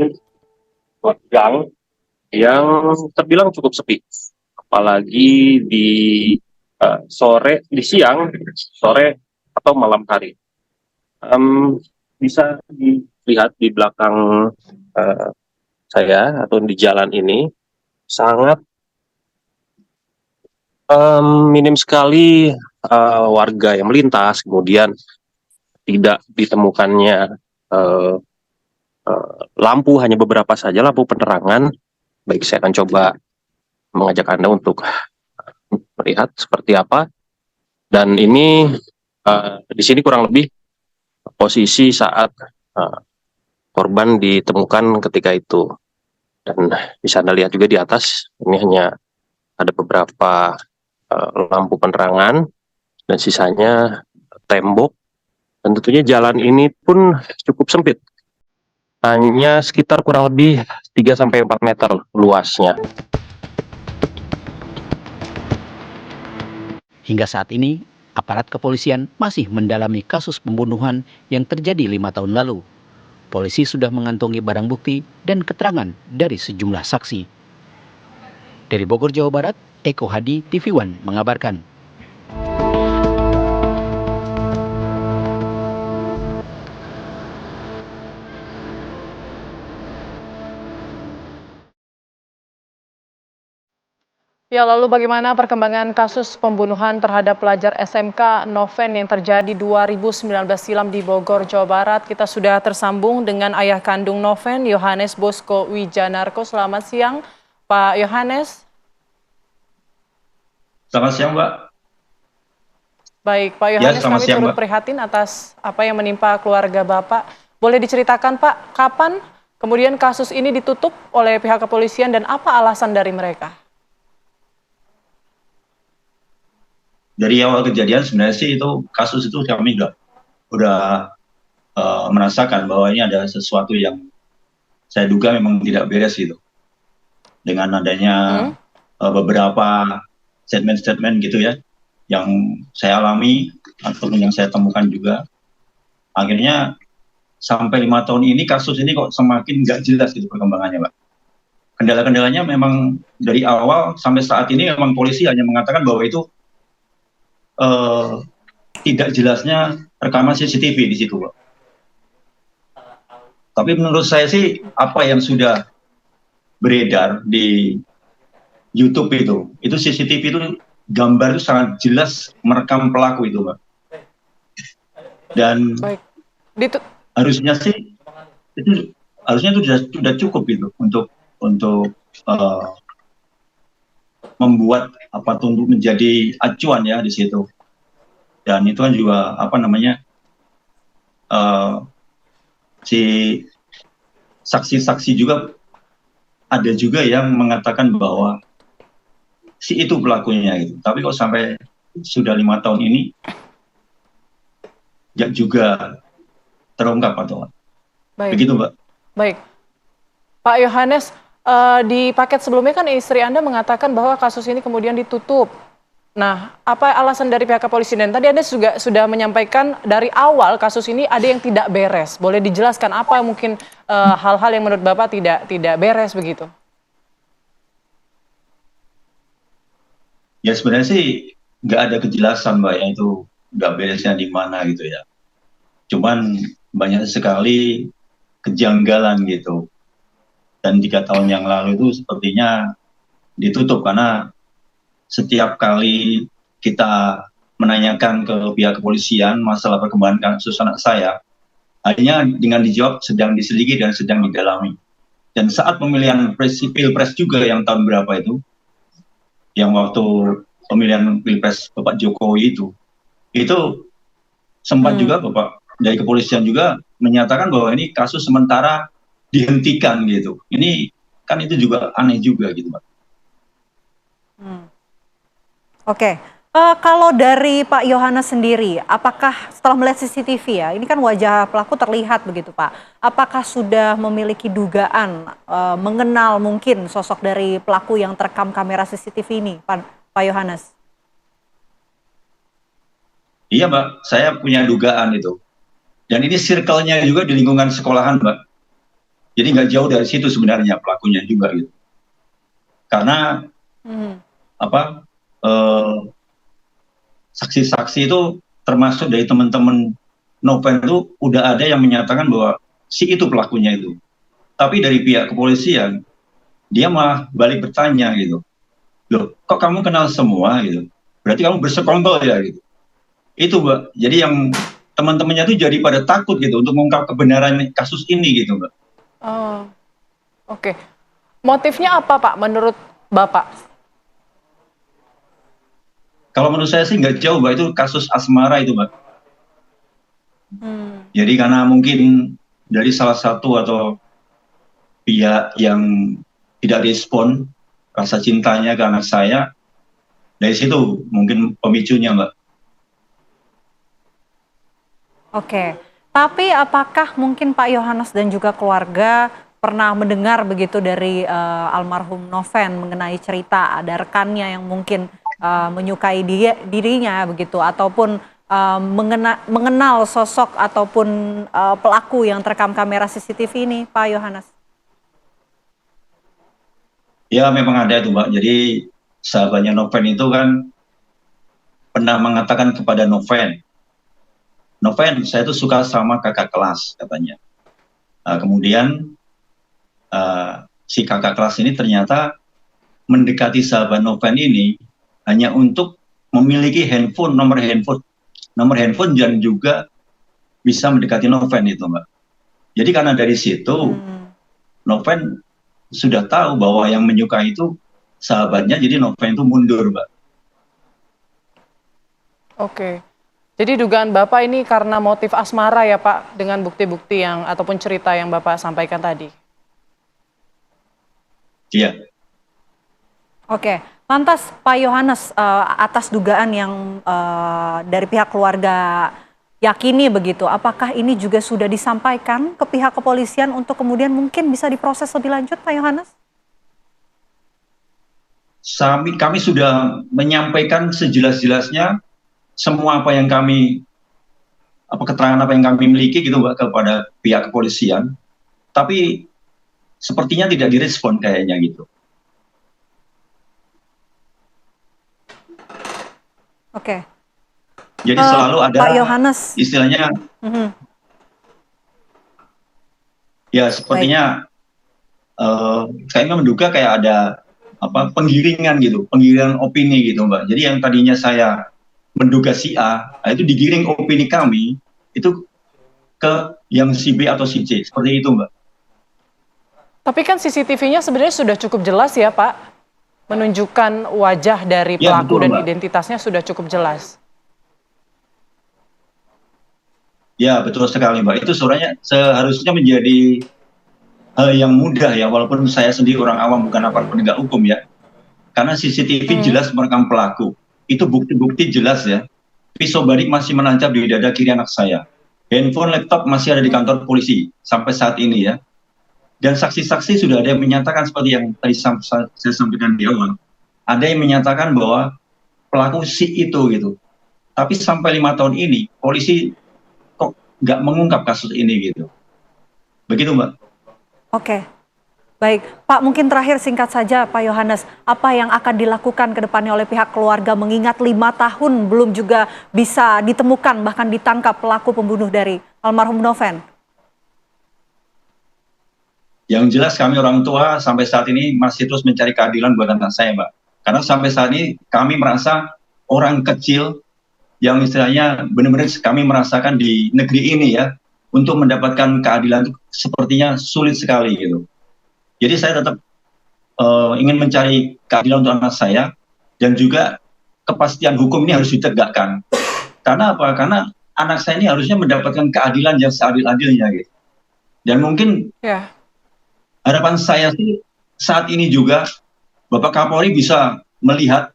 S24: gang yang terbilang cukup sepi, apalagi di siang, sore atau malam hari. Bisa dilihat di belakang saya atau di jalan ini sangat minim sekali warga yang melintas, kemudian tidak ditemukannya lampu, hanya beberapa saja lampu penerangan. Baik, saya akan coba mengajak Anda untuk melihat seperti apa. Dan ini di sini kurang lebih posisi saat korban ditemukan ketika itu. Dan bisa Anda lihat juga di atas, ini hanya ada beberapa lampu penerangan dan sisanya tembok. Dan tentunya jalan ini pun cukup sempit. Hanya sekitar kurang lebih 3-4 meter luasnya.
S23: Hingga saat ini, aparat kepolisian masih mendalami kasus pembunuhan yang terjadi 5 tahun lalu. Polisi sudah mengantongi barang bukti dan keterangan dari sejumlah saksi. Dari Bogor, Jawa Barat, Eko Hadi, TV One mengabarkan.
S1: Ya, lalu bagaimana perkembangan kasus pembunuhan terhadap pelajar SMK Noven yang terjadi 2019 silam di Bogor, Jawa Barat? Kita sudah tersambung dengan ayah kandung Noven, Yohanes Bosco Wijanarko. Selamat siang, Pak Yohanes.
S6: Selamat siang, Mbak.
S1: Baik, Pak
S6: Ya,
S1: Yohanes,
S6: selamat
S1: kami
S6: siang,
S1: turut
S6: Mbak.
S1: prihatin atas apa yang menimpa keluarga Bapak. Boleh diceritakan, Pak, kapan kemudian kasus ini ditutup oleh pihak kepolisian dan apa alasan dari mereka?
S6: Dari awal kejadian sebenarnya sih itu kasus itu kami udah merasakan bahwa ini ada sesuatu yang saya duga memang tidak beres gitu. Dengan adanya beberapa statement-statement gitu ya, yang saya alami ataupun yang saya temukan juga, akhirnya sampai 5 tahun ini kasus ini kok semakin nggak jelas gitu perkembangannya, Pak. Kendala-kendalanya memang dari awal sampai saat ini memang polisi hanya mengatakan bahwa itu tidak jelasnya rekaman CCTV di situ, Pak. Tapi menurut saya sih apa yang sudah beredar di YouTube itu CCTV itu gambar itu sangat jelas merekam pelaku itu, Pak. Dan harusnya sih itu sudah cukup itu untuk membuat untuk menjadi acuan ya di situ. Dan itu kan juga si saksi-saksi juga ada juga yang mengatakan bahwa si itu pelakunya gitu. Tapi kok sampai sudah 5 tahun ini ya juga terungkap atau begitu, Mbak.
S1: Baik, Pak Yohanes, di paket sebelumnya kan istri Anda mengatakan bahwa kasus ini kemudian ditutup. Nah, apa alasan dari pihak kepolisian? Dan tadi Anda juga sudah menyampaikan dari awal kasus ini ada yang tidak beres. Boleh dijelaskan apa mungkin hal-hal yang menurut Bapak tidak beres begitu?
S6: Ya sebenarnya sih nggak ada kejelasan, Mbak, ya itu nggak beresnya di mana gitu ya. Cuman banyak sekali kejanggalan gitu. Dan 3 tahun yang lalu itu sepertinya ditutup karena setiap kali kita menanyakan ke pihak kepolisian masalah perkembangan kasus anak saya, hanya dengan dijawab sedang diselidiki dan sedang didalami. Dan saat pemilihan pilpres juga yang tahun berapa itu, yang waktu pemilihan pilpres Bapak Jokowi itu sempat juga Bapak dari kepolisian juga menyatakan bahwa ini kasus sementara dihentikan gitu. Ini kan itu juga aneh juga gitu, Pak.
S2: Oke, kalau dari Pak Yohanes sendiri, apakah setelah melihat CCTV ya, ini kan wajah pelaku terlihat begitu Pak, apakah sudah memiliki dugaan mengenal mungkin sosok dari pelaku yang terekam kamera CCTV ini, Pak Yohanes?
S6: Iya, Mbak, saya punya dugaan itu. Dan ini circle-nya juga di lingkungan sekolahan, Mbak. Jadi nggak jauh dari situ sebenarnya pelakunya juga gitu. Karena saksi-saksi itu termasuk dari teman-teman Noven itu udah ada yang menyatakan bahwa si itu pelakunya itu. Tapi dari pihak kepolisian dia malah balik bertanya gitu. Loh, kok kamu kenal semua gitu? Berarti kamu bersekongkol ya gitu. Itu, Mbak. Jadi yang teman-temannya itu jadi pada takut gitu untuk mengungkap kebenaran kasus ini gitu, Mbak.
S1: Oh, oke. Motifnya apa, Pak, menurut Bapak?
S6: Kalau menurut saya sih nggak jauh, Mbak. Itu kasus asmara itu, Mbak. Jadi karena mungkin dari salah satu atau pihak yang tidak respon rasa cintanya ke anak saya, dari situ mungkin pemicunya, Mbak.
S2: Oke, tapi apakah mungkin Pak Yohanes dan juga keluarga pernah mendengar begitu dari almarhum Noven mengenai cerita ada rekannya yang mungkin menyukai dirinya begitu, ataupun mengenal sosok ataupun pelaku yang terekam kamera CCTV ini, Pak Yohanes?
S6: Ya memang ada itu, Mbak. Jadi sahabatnya Noven itu kan pernah mengatakan kepada Noven, saya tuh suka sama kakak kelas katanya. Kemudian si kakak kelas ini ternyata mendekati sahabat Noven ini hanya untuk memiliki nomor handphone dan juga bisa mendekati Noven itu, Mbak. Jadi karena dari situ Noven sudah tahu bahwa yang menyukai itu sahabatnya, jadi Noven itu mundur, Mbak.
S1: Oke. Jadi dugaan Bapak ini karena motif asmara ya Pak, dengan bukti-bukti yang ataupun cerita yang Bapak sampaikan tadi.
S6: Iya.
S2: Oke, lantas Pak Yohanes, atas dugaan yang dari pihak keluarga yakini begitu, apakah ini juga sudah disampaikan ke pihak kepolisian untuk kemudian mungkin bisa diproses lebih lanjut, Pak Yohanes?
S6: Kami sudah menyampaikan sejelas-jelasnya semua apa yang keterangan apa yang kami miliki gitu, Mbak, kepada pihak kepolisian. Tapi sepertinya tidak direspon kayaknya gitu.
S2: Oke.
S6: Jadi selalu ada
S2: Pak Yohanes,
S6: istilahnya ya sepertinya kayaknya menduga kayak ada penggiringan gitu, penggiringan opini gitu, Mbak. Jadi yang tadinya saya menduga si A, itu digiring opini kami itu ke yang si B atau si C, seperti itu, Mbak.
S1: Tapi kan CCTV-nya sebenarnya sudah cukup jelas ya Pak, menunjukkan wajah dari pelaku dan identitasnya sudah cukup jelas.
S6: Ya, betul sekali, Mbak. Itu seharusnya menjadi hal yang mudah ya, walaupun saya sendiri orang awam bukan aparat penegak hukum ya. Karena CCTV jelas merekam pelaku. Itu bukti-bukti jelas ya. Pisau barik masih menancap di dada kiri anak saya. Handphone, laptop masih ada di kantor polisi sampai saat ini ya. Dan saksi-saksi sudah ada yang menyatakan seperti yang tadi saya sampaikan di awal. Ada yang menyatakan bahwa pelaku si itu gitu. Tapi sampai 5 tahun ini polisi kok nggak mengungkap kasus ini gitu. Begitu, Mbak.
S2: Oke. Baik, Pak, mungkin terakhir singkat saja Pak Yohanes, apa yang akan dilakukan ke depannya oleh pihak keluarga mengingat 5 tahun belum juga bisa ditemukan bahkan ditangkap pelaku pembunuh dari almarhum Noven?
S6: Yang jelas kami orang tua sampai saat ini masih terus mencari keadilan buat anak saya, Mbak. Karena sampai saat ini kami merasa orang kecil yang istilahnya benar-benar kami merasakan di negeri ini ya, untuk mendapatkan keadilan itu sepertinya sulit sekali gitu. Jadi saya tetap ingin mencari keadilan untuk anak saya dan juga kepastian hukum ini harus ditegakkan. Karena apa? Karena anak saya ini harusnya mendapatkan keadilan yang seadil-adilnya gitu. Dan mungkin harapan saya sih saat ini juga Bapak Kapolri bisa melihat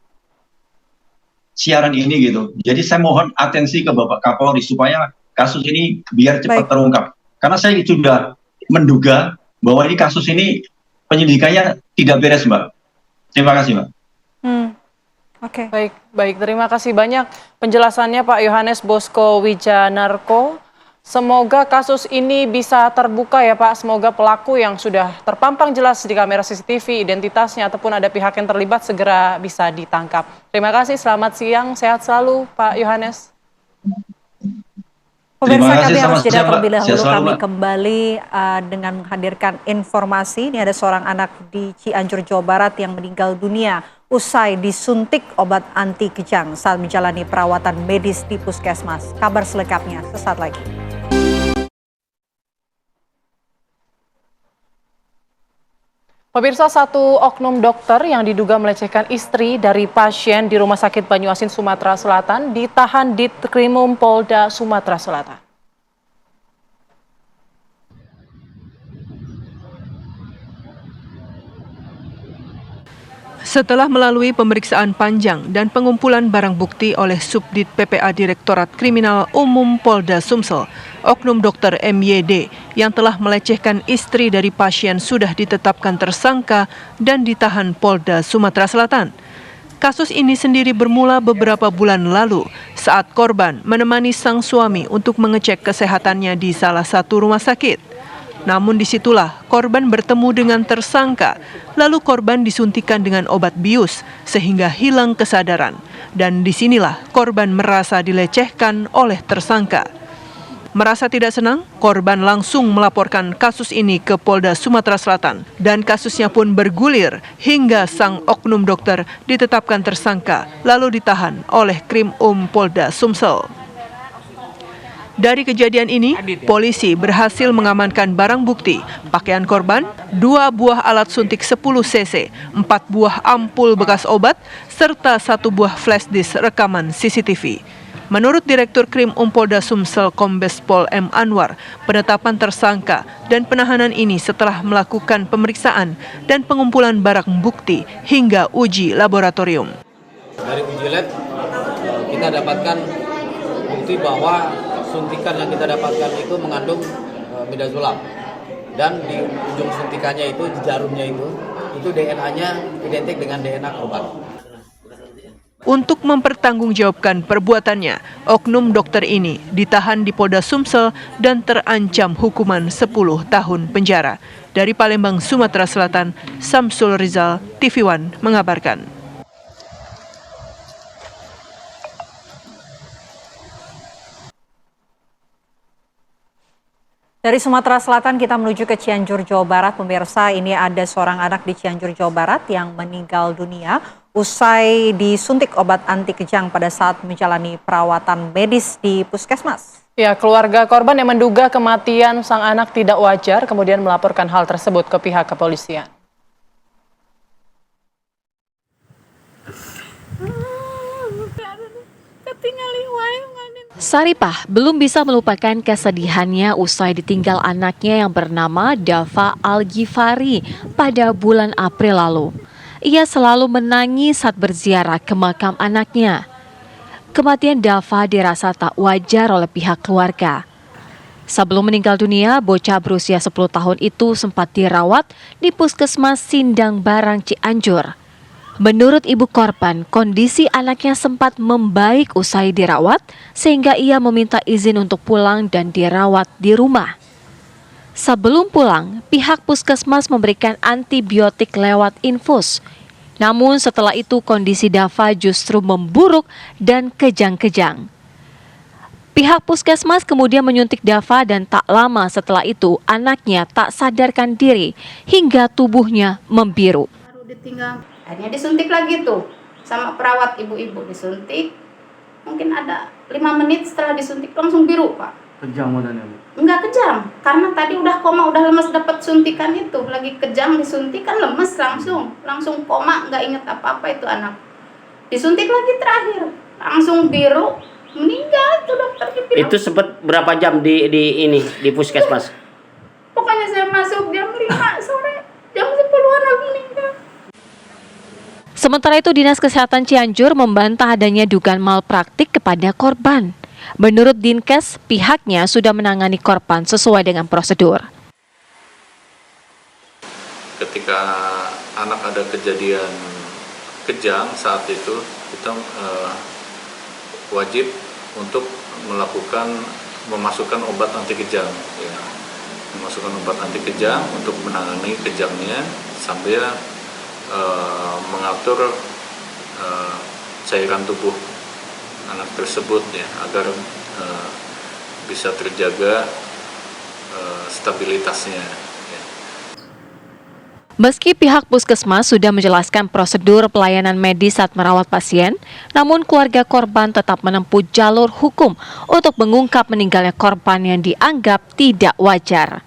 S6: siaran ini gitu. Jadi saya mohon atensi ke Bapak Kapolri supaya kasus ini biar cepat terungkap. Karena saya sudah menduga bahwa ini kasus ini penyidikannya tidak beres, Mbak. Terima kasih, Mbak.
S2: Oke.
S1: Baik. Terima kasih banyak penjelasannya Pak Yohanes Bosko Wijanarko. Semoga kasus ini bisa terbuka ya Pak. Semoga pelaku yang sudah terpampang jelas di kamera CCTV, identitasnya ataupun ada pihak yang terlibat segera bisa ditangkap. Terima kasih, selamat siang, sehat selalu Pak Yohanes.
S2: Pemirsa, kami harus jeda terlebih dahulu. Kami kembali dengan menghadirkan informasi. Ini ada seorang anak di Cianjur, Jawa Barat yang meninggal dunia usai disuntik obat anti kejang saat menjalani perawatan medis di puskesmas. Kabar selengkapnya sesaat lagi.
S1: Pemirsa, satu oknum dokter yang diduga melecehkan istri dari pasien di Rumah Sakit Banyuasin, Sumatera Selatan ditahan di Ditkrimum Polda Sumatera Selatan.
S8: Setelah melalui pemeriksaan panjang dan pengumpulan barang bukti oleh Subdit PPA Direktorat Kriminal Umum Polda Sumsel, oknum Dr. MYD yang telah melecehkan istri dari pasien sudah ditetapkan tersangka dan ditahan Polda Sumatera Selatan. Kasus ini sendiri bermula beberapa bulan lalu saat korban menemani sang suami untuk mengecek kesehatannya di salah satu rumah sakit. Namun disitulah korban bertemu dengan tersangka, lalu korban disuntikan dengan obat bius sehingga hilang kesadaran. Dan disinilah korban merasa dilecehkan oleh tersangka. Merasa tidak senang, korban langsung melaporkan kasus ini ke Polda Sumatera Selatan dan kasusnya pun bergulir hingga sang oknum dokter ditetapkan tersangka lalu ditahan oleh Krim Polda Sumsel. Dari kejadian ini, polisi berhasil mengamankan barang bukti, pakaian korban, 2 buah alat suntik 10 cc, 4 buah ampul bekas obat, serta 1 buah flash disk rekaman CCTV. Menurut Direktur Krim Polda Sumsel Kombes Pol M. Anwar, penetapan tersangka dan penahanan ini setelah melakukan pemeriksaan dan pengumpulan barang bukti hingga uji laboratorium.
S11: Dari uji lab, kita dapatkan bukti bahwa suntikan yang kita dapatkan itu mengandung midazolam, dan di ujung suntikannya itu, di jarumnya itu DNA-nya identik dengan DNA korban.
S8: Untuk mempertanggungjawabkan perbuatannya, oknum dokter ini ditahan di Polda Sumsel dan terancam hukuman 10 tahun penjara. Dari Palembang, Sumatera Selatan, Samsul Rizal, TV One mengabarkan.
S2: Dari Sumatera Selatan kita menuju ke Cianjur, Jawa Barat. Pemirsa, ini ada seorang anak di Cianjur, Jawa Barat yang meninggal dunia usai disuntik obat anti kejang pada saat menjalani perawatan medis di puskesmas.
S1: Ya, keluarga korban yang menduga kematian sang anak tidak wajar kemudian melaporkan hal tersebut ke pihak kepolisian.
S3: Saripah belum bisa melupakan kesedihannya usai ditinggal anaknya yang bernama Dava Al-Ghifari pada bulan April lalu. Ia selalu menangis saat berziarah ke makam anaknya. Kematian Dava dirasa tak wajar oleh pihak keluarga. Sebelum meninggal dunia, bocah berusia 10 tahun itu sempat dirawat di Puskesmas Sindang Barang, Cianjur. Menurut ibu korban, kondisi anaknya sempat membaik usai dirawat sehingga ia meminta izin untuk pulang dan dirawat di rumah. Sebelum pulang, pihak puskesmas memberikan antibiotik lewat infus. Namun setelah itu kondisi Dava justru memburuk dan kejang-kejang. Pihak puskesmas kemudian menyuntik Dava dan tak lama setelah itu anaknya tak sadarkan diri hingga tubuhnya membiru.
S12: Ditinggal. Akhirnya disuntik lagi tuh sama perawat ibu-ibu, disuntik. Mungkin ada 5 menit setelah disuntik langsung biru, Pak.
S13: Kejang badannya, Bu?
S12: Enggak kejang, karena tadi udah koma, udah lemes dapat suntikan itu. Lagi kejang disuntik kan lemes langsung koma, nggak inget apa-apa itu anak. Disuntik lagi terakhir, langsung biru, meninggal itu dokter.
S13: Itu sempat berapa jam di puskesmas?
S12: Pokoknya saya masuk jam 5 sore, jam 10-an aku meninggal.
S3: Sementara itu, Dinas Kesehatan Cianjur membantah adanya dugaan malpraktik kepada korban. Menurut Dinkes, pihaknya sudah menangani korban sesuai dengan prosedur.
S14: Ketika anak ada kejadian kejang saat itu, kita wajib untuk memasukkan obat anti kejang, ya. Memasukkan obat anti kejang untuk menangani kejangnya sambil mengatur cairan tubuh anak tersebut, ya, agar bisa terjaga stabilitasnya. Ya.
S3: Meski pihak puskesmas sudah menjelaskan prosedur pelayanan medis saat merawat pasien, namun keluarga korban tetap menempuh jalur hukum untuk mengungkap meninggalnya korban yang dianggap tidak wajar.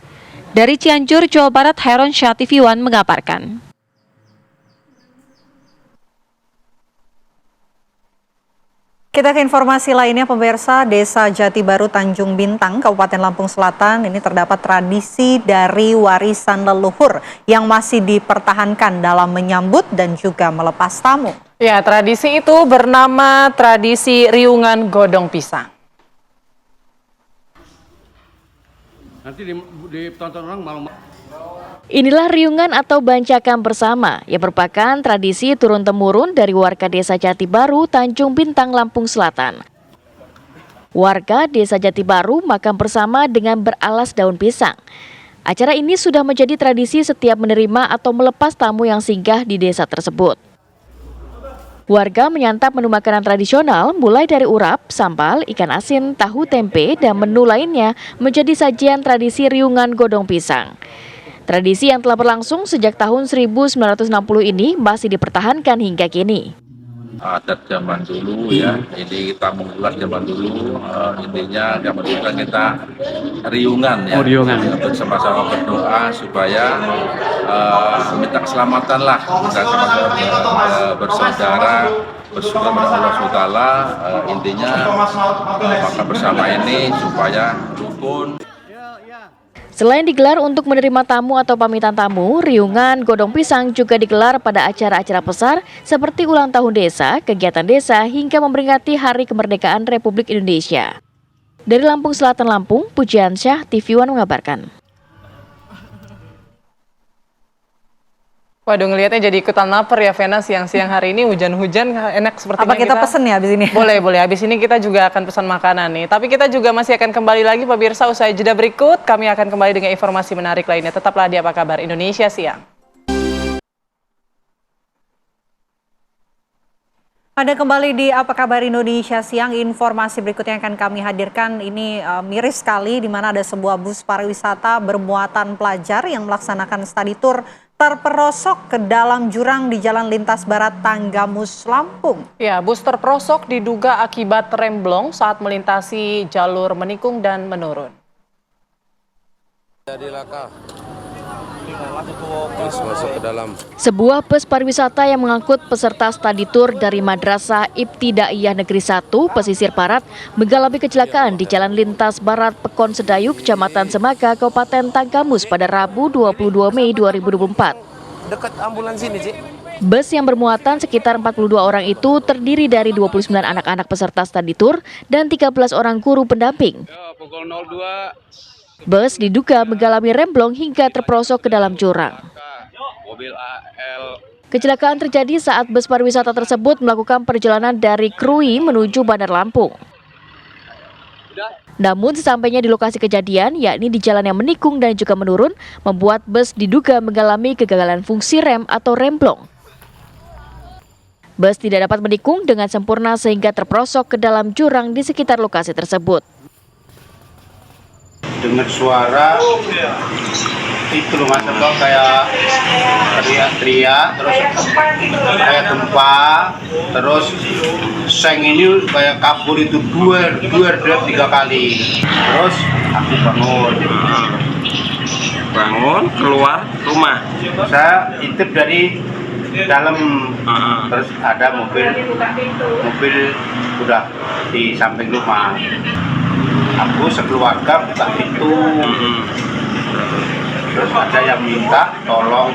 S3: Dari Cianjur, Jawa Barat, Heron Syah, TV One mengabarkan.
S2: Kita ke informasi lainnya, pemirsa. Desa Jati Baru, Tanjung Bintang, Kabupaten Lampung Selatan, ini terdapat tradisi dari warisan leluhur yang masih dipertahankan dalam menyambut dan juga melepas tamu.
S1: Ya, tradisi itu bernama tradisi riungan godong pisang.
S13: Nanti ditonton orang malam.
S3: Inilah riungan atau bancakan bersama yang merupakan tradisi turun-temurun dari warga Desa Jati Baru, Tanjung Bintang, Lampung Selatan. Warga Desa Jati Baru makan bersama dengan beralas daun pisang. Acara ini sudah menjadi tradisi setiap menerima atau melepas tamu yang singgah di desa tersebut. Warga menyantap menu makanan tradisional mulai dari urap, sambal, ikan asin, tahu tempe, dan menu lainnya menjadi sajian tradisi riungan godong pisang. Tradisi yang telah berlangsung sejak tahun 1960 ini masih dipertahankan hingga kini.
S14: Adat zaman dulu ya, ini kita mengulas zaman dulu, intinya zaman dulu kan kita riungan ya, bersama-sama berdoa supaya minta keselamatan lah, kita sama-sama bersaudara, bersyukur kepada Allah SWT, intinya maka bersama ini supaya rukun.
S3: Selain digelar untuk menerima tamu atau pamitan tamu, riungan godong pisang juga digelar pada acara-acara besar seperti ulang tahun desa, kegiatan desa, hingga memperingati Hari Kemerdekaan Republik Indonesia. Dari Lampung Selatan, Lampung, Pujiansyah, TV One mengabarkan.
S1: Waduh, ngelihatnya jadi ikutan lapar ya, Vena, siang-siang hari ini hujan-hujan enak sepertinya.
S2: Apa kita pesen ya habis ini?
S1: Boleh. Habis ini kita juga akan pesan makanan nih. Tapi kita juga masih akan kembali lagi pemirsa usai jeda berikut. Kami akan kembali dengan informasi menarik lainnya. Tetaplah di Apa Kabar Indonesia Siang.
S2: Anda kembali di Apa Kabar Indonesia Siang. Informasi berikutnya yang akan kami hadirkan ini miris sekali, di mana ada sebuah bus pariwisata bermuatan pelajar yang melaksanakan study tour terperosok ke dalam jurang di Jalan Lintas Barat Tanggamus, Lampung.
S1: Ya, bus terperosok diduga akibat remblong saat melintasi jalur menikung dan menurun.
S10: Jadi laka. Masuk ke dalam.
S3: Sebuah bus pariwisata yang mengangkut peserta study tour dari Madrasah Ibtidaiyah Negeri 1 Pesisir Barat mengalami kecelakaan di Jalan Lintas Barat Pekon Sedayuk, Kecamatan Semaka, Kabupaten Tanggamus pada Rabu 22 Mei 2024.
S10: Dekat ambulans ini, Cik.
S3: Bus yang bermuatan sekitar 42 orang itu terdiri dari 29 anak-anak peserta study tour dan 13 orang guru pendamping.
S10: Pukul 02.
S3: Bus diduga mengalami remblong hingga terperosok ke dalam jurang. Kecelakaan terjadi saat bus pariwisata tersebut melakukan perjalanan dari Krui menuju Bandar Lampung. Namun sesampainya di lokasi kejadian, yakni di jalan yang menikung dan juga menurun, membuat bus diduga mengalami kegagalan fungsi rem atau remblong. Bus tidak dapat menikung dengan sempurna sehingga terperosok ke dalam jurang di sekitar lokasi tersebut.
S15: Dengar suara itu loh Mas, kayak teriak-teriak, terus kayak gempa, terus seng ini kayak kabur itu dua, 3 kali. Terus aku bangun keluar rumah. Saya intip dari dalam, terus ada mobil udah di samping rumah. Aku sekeluarga buka pintu, terus ada yang minta tolong,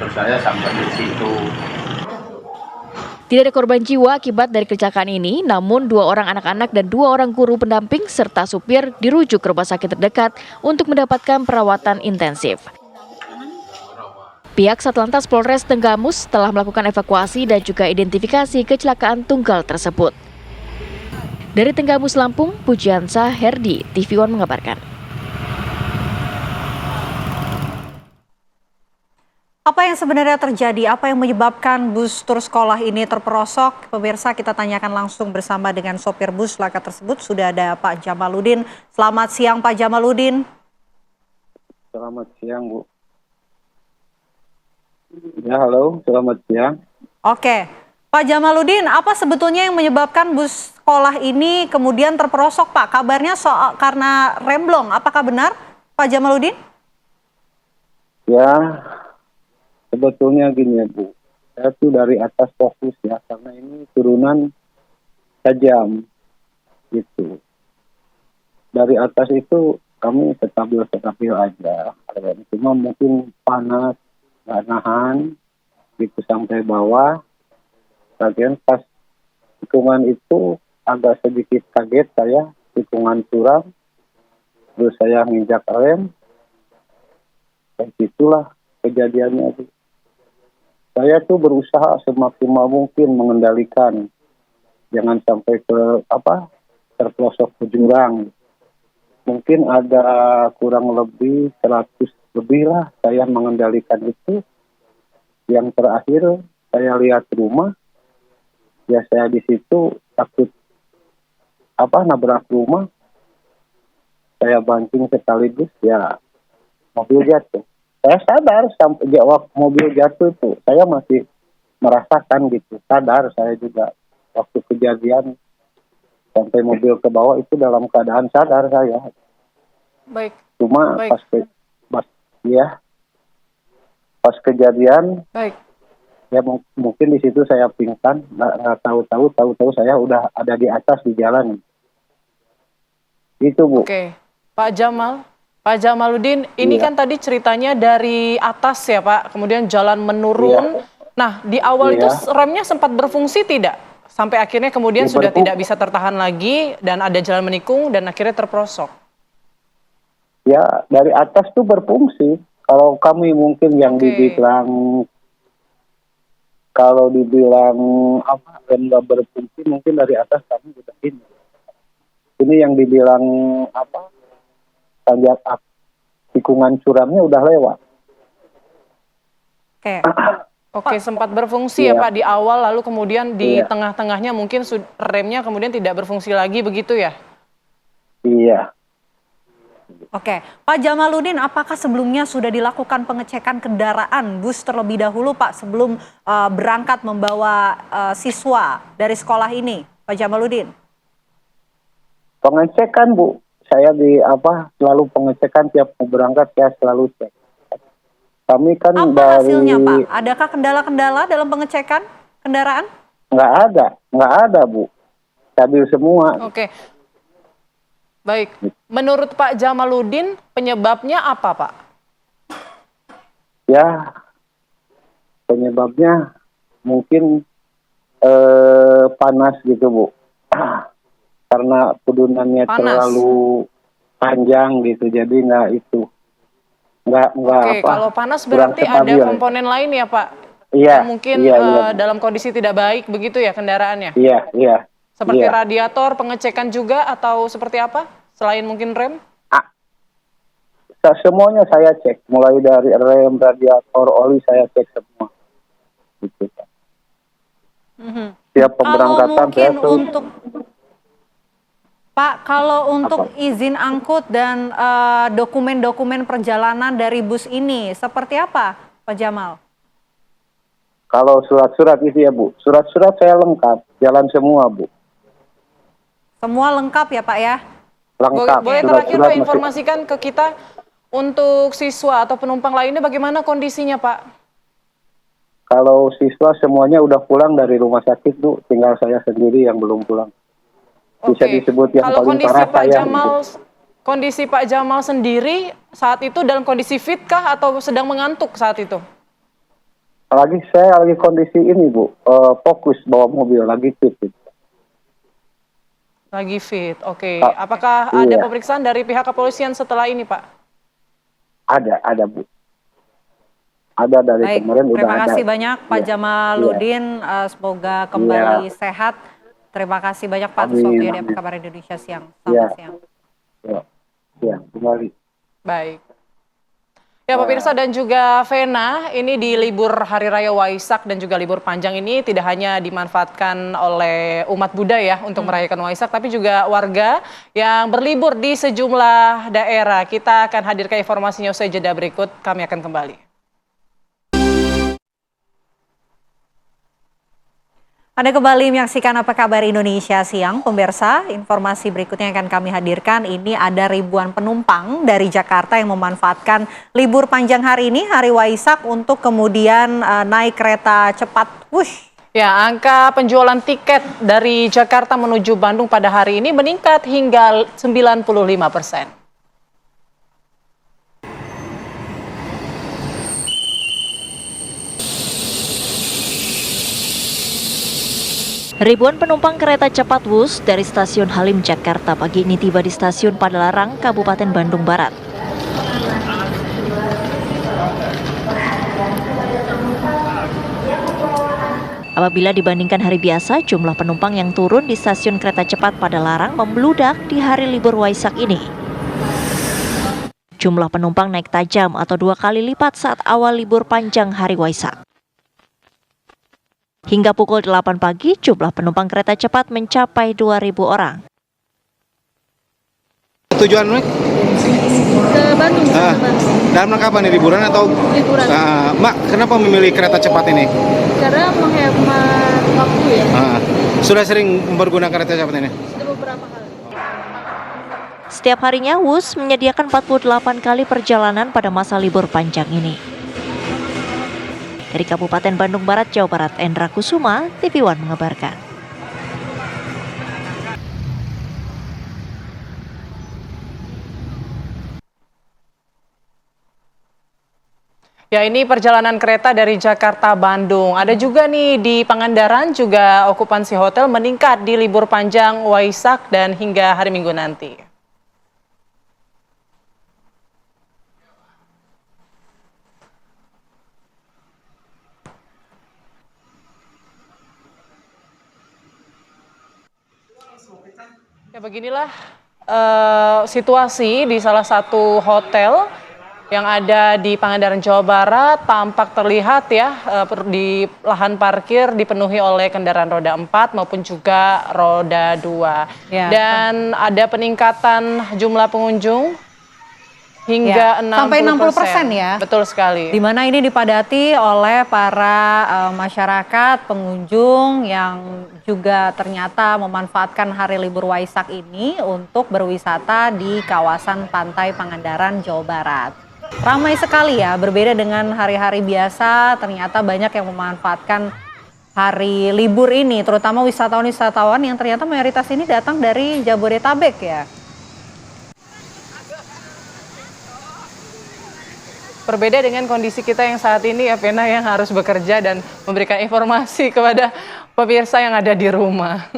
S15: terus saya sampai di situ.
S3: Tidak ada korban jiwa akibat dari kecelakaan ini, namun 2 orang anak-anak dan 2 orang guru pendamping serta supir dirujuk ke rumah sakit terdekat untuk mendapatkan perawatan intensif. Pihak Satlantas Polres Tanggamus telah melakukan evakuasi dan juga identifikasi kecelakaan tunggal tersebut. Dari Tanggamus, Lampung, Pujiansyah, Herdi, TV One mengabarkan.
S2: Apa yang sebenarnya terjadi? Apa yang menyebabkan bus tur sekolah ini terperosok? Pemirsa, kita tanyakan langsung bersama dengan sopir bus laka tersebut. Sudah ada Pak Jamaludin. Selamat siang Pak Jamaludin.
S18: Selamat siang Bu. Ya halo, selamat siang.
S2: Oke, Pak Jamaludin, apa sebetulnya yang menyebabkan bus sekolah ini kemudian terperosok Pak? Kabarnya soal karena remblong, apakah benar Pak Jamaludin?
S18: Ya, sebetulnya gini ya Bu, saya tuh dari atas fokus ya, karena ini turunan tajam gitu. Dari atas itu kami stabil aja, cuma mungkin panas, nggak nahan gitu sampai bawah. Bagian pas tikungan itu agak sedikit kaget saya, tikungan curam, terus saya nginjak rem, dan itulah kejadiannya. Saya tuh berusaha semaksimal mungkin mengendalikan, jangan sampai terpelosok ke jurang. Mungkin ada kurang lebih 100 lebih lah saya mengendalikan itu. Yang terakhir saya lihat rumah, ya saya di situ takut nabrak rumah, saya banting sekaligus, ya mobil jatuh. Saya sadar sampai waktu mobil jatuh itu, saya masih merasakan gitu, sadar saya juga waktu kejadian sampai mobil ke bawah itu dalam keadaan sadar saya.
S1: Baik.
S18: Cuma
S1: Baik.
S18: pas kejadian,
S1: Baik.
S18: ya mungkin di situ saya pingsan, nggak tahu saya udah ada di atas di jalan. Itu Bu.
S1: Oke, Pak Jamaluddin, ini
S18: Iya.
S1: kan tadi ceritanya dari atas ya Pak, kemudian jalan menurun. Nah, di awal itu
S18: Iya.
S1: remnya sempat berfungsi tidak? Sampai akhirnya kemudian
S18: Ya,
S1: sudah tidak bisa tertahan lagi dan ada jalan menikung dan akhirnya terperosok.
S18: Ya dari atas tuh berfungsi. Kalau kami mungkin yang dibilang rem nggak berfungsi, mungkin dari atas kami udah ini. Ini yang dibilang tanjak tikungan curamnya udah lewat.
S2: Oke.
S1: Oke, sempat berfungsi ya
S18: Iya.
S1: Pak di awal, lalu kemudian di
S18: Iya.
S1: tengah-tengahnya mungkin remnya kemudian tidak berfungsi lagi begitu ya?
S18: Iya.
S2: Oke, Pak Jamaluddin, apakah sebelumnya sudah dilakukan pengecekan kendaraan bus terlebih dahulu Pak sebelum berangkat membawa siswa dari sekolah ini, Pak Jamaluddin?
S18: Pengecekan Bu, saya selalu pengecekan tiap mau berangkat, saya selalu cek. Kami kan
S2: Apa hasilnya Pak? Adakah kendala-kendala dalam pengecekan kendaraan?
S18: nggak ada Bu, stabil semua.
S1: Oke. Baik, menurut Pak Jamaluddin penyebabnya apa Pak?
S18: Ya, penyebabnya mungkin panas gitu Bu. Karena pudunannya
S1: Panas.
S18: terlalu panjang gitu, jadi nggak
S1: Oke, kalau panas
S18: kurang
S1: berarti ada
S18: stabil.
S1: komponen lain ya Pak?
S18: Iya,
S1: Yang mungkin
S18: iya, iya.
S1: dalam kondisi tidak baik begitu ya kendaraannya?
S18: Iya.
S1: Seperti
S18: iya.
S1: radiator, pengecekan juga atau seperti apa? Selain mungkin rem?
S18: Semuanya saya cek, mulai dari rem, radiator, oli saya cek semua. Gitu. Tiap pemberangkatan saya tuh
S2: untuk Pak, kalau untuk izin angkut dan dokumen-dokumen perjalanan dari bus ini, seperti apa Pak Jamal?
S18: kalau surat-surat itu ya Bu, surat-surat saya lengkap, jalan semua Bu.
S2: Semua lengkap ya Pak ya?
S18: Lengkap.
S1: Boleh terakhir
S18: Surat-surat
S1: Pak
S18: masih-
S1: informasikan ke kita untuk siswa atau penumpang lainnya bagaimana kondisinya Pak?
S18: Kalau siswa semuanya udah pulang dari rumah sakit Bu, tinggal saya sendiri yang belum pulang. Bisa
S1: Oke.
S18: disebut yang
S1: Kalau
S18: paling
S1: kondisi
S18: parah
S1: Pak
S18: saya.
S1: Jamal, kondisi Pak Jamal sendiri saat itu dalam kondisi fit kah atau sedang mengantuk saat itu?
S18: Saya lagi kondisi ini Bu, fokus bawa mobil, lagi fit.
S1: Lagi fit, oke.
S18: Ah,
S1: Apakah ada
S18: iya.
S1: pemeriksaan dari pihak kepolisian setelah ini, Pak?
S18: Ada Bu. Ada dari
S2: Baik,
S18: kemarin udah
S2: terima
S18: ada.
S2: kasih banyak Pak
S18: Iya.
S2: Jamaluddin. Semoga kembali sehat. Terima kasih banyak Pak atas
S18: Amin,
S2: waktunya di
S18: amin.
S2: Apa Kabar Indonesia Siang.
S18: Iya.
S2: Selamat siang.
S18: Ya, kembali.
S1: Baik. Ya, pemirsa dan juga Vena, ini di libur Hari Raya Waisak dan juga libur panjang ini tidak hanya dimanfaatkan oleh umat Buddha ya untuk merayakan Waisak, tapi juga warga yang berlibur di sejumlah daerah. Kita akan hadirkan informasinya usai jeda berikut. Kami akan kembali.
S2: Anda kembali menyaksikan Apa Kabar Indonesia Siang, pemirsa. Informasi berikutnya yang akan kami hadirkan, ini ada ribuan penumpang dari Jakarta yang memanfaatkan libur panjang hari ini, Hari Waisak, untuk kemudian naik kereta cepat Wush.
S1: Ya, angka penjualan tiket dari Jakarta menuju Bandung pada hari ini meningkat hingga 95%.
S3: Ribuan penumpang kereta cepat Wush dari stasiun Halim Jakarta pagi ini tiba di stasiun Padalarang, Kabupaten Bandung Barat. Apabila dibandingkan hari biasa, jumlah penumpang yang turun di stasiun kereta cepat Padalarang membludak di hari libur Waisak ini. Jumlah penumpang naik tajam atau 2 kali lipat saat awal libur panjang hari Waisak. Hingga pukul 8 pagi, jumlah penumpang kereta cepat mencapai 2.000 orang.
S4: Tujuan Mek?
S3: Ke Bandung.
S4: Dalam rangka apa nih, liburan atau?
S3: Liburan.
S4: Mbak, kenapa memilih kereta cepat ini?
S3: Karena menghemat waktu ya.
S4: Sudah sering mempergunakan kereta cepat ini?
S3: Sudah beberapa kali. Setiap harinya, Wus menyediakan 48 kali perjalanan pada masa libur panjang ini. Dari Kabupaten Bandung Barat, Jawa Barat, Endra Kusuma, TV One mengabarkan.
S1: Ya, ini perjalanan kereta dari Jakarta Bandung. Ada juga nih di Pangandaran, juga okupansi hotel meningkat di libur panjang Waisak dan hingga hari Minggu nanti. Ya, beginilah situasi di salah satu hotel yang ada di Pangandaran, Jawa Barat. Tampak terlihat ya di lahan parkir dipenuhi oleh kendaraan roda 4 maupun juga roda 2.
S2: Ya.
S1: Dan ada peningkatan jumlah pengunjung hingga 60%.
S2: Sampai 60% ya.
S1: Betul sekali.
S2: Di mana ini dipadati oleh para masyarakat, pengunjung yang juga ternyata memanfaatkan hari libur Waisak ini untuk berwisata di kawasan Pantai Pangandaran, Jawa Barat. Ramai sekali ya, berbeda dengan hari-hari biasa, ternyata banyak yang memanfaatkan hari libur ini, terutama wisatawan-wisatawan yang ternyata mayoritas ini datang dari Jabodetabek ya.
S1: Berbeda dengan kondisi kita yang saat ini ya, Vena, yang harus bekerja dan memberikan informasi kepada pemirsa yang ada di rumah.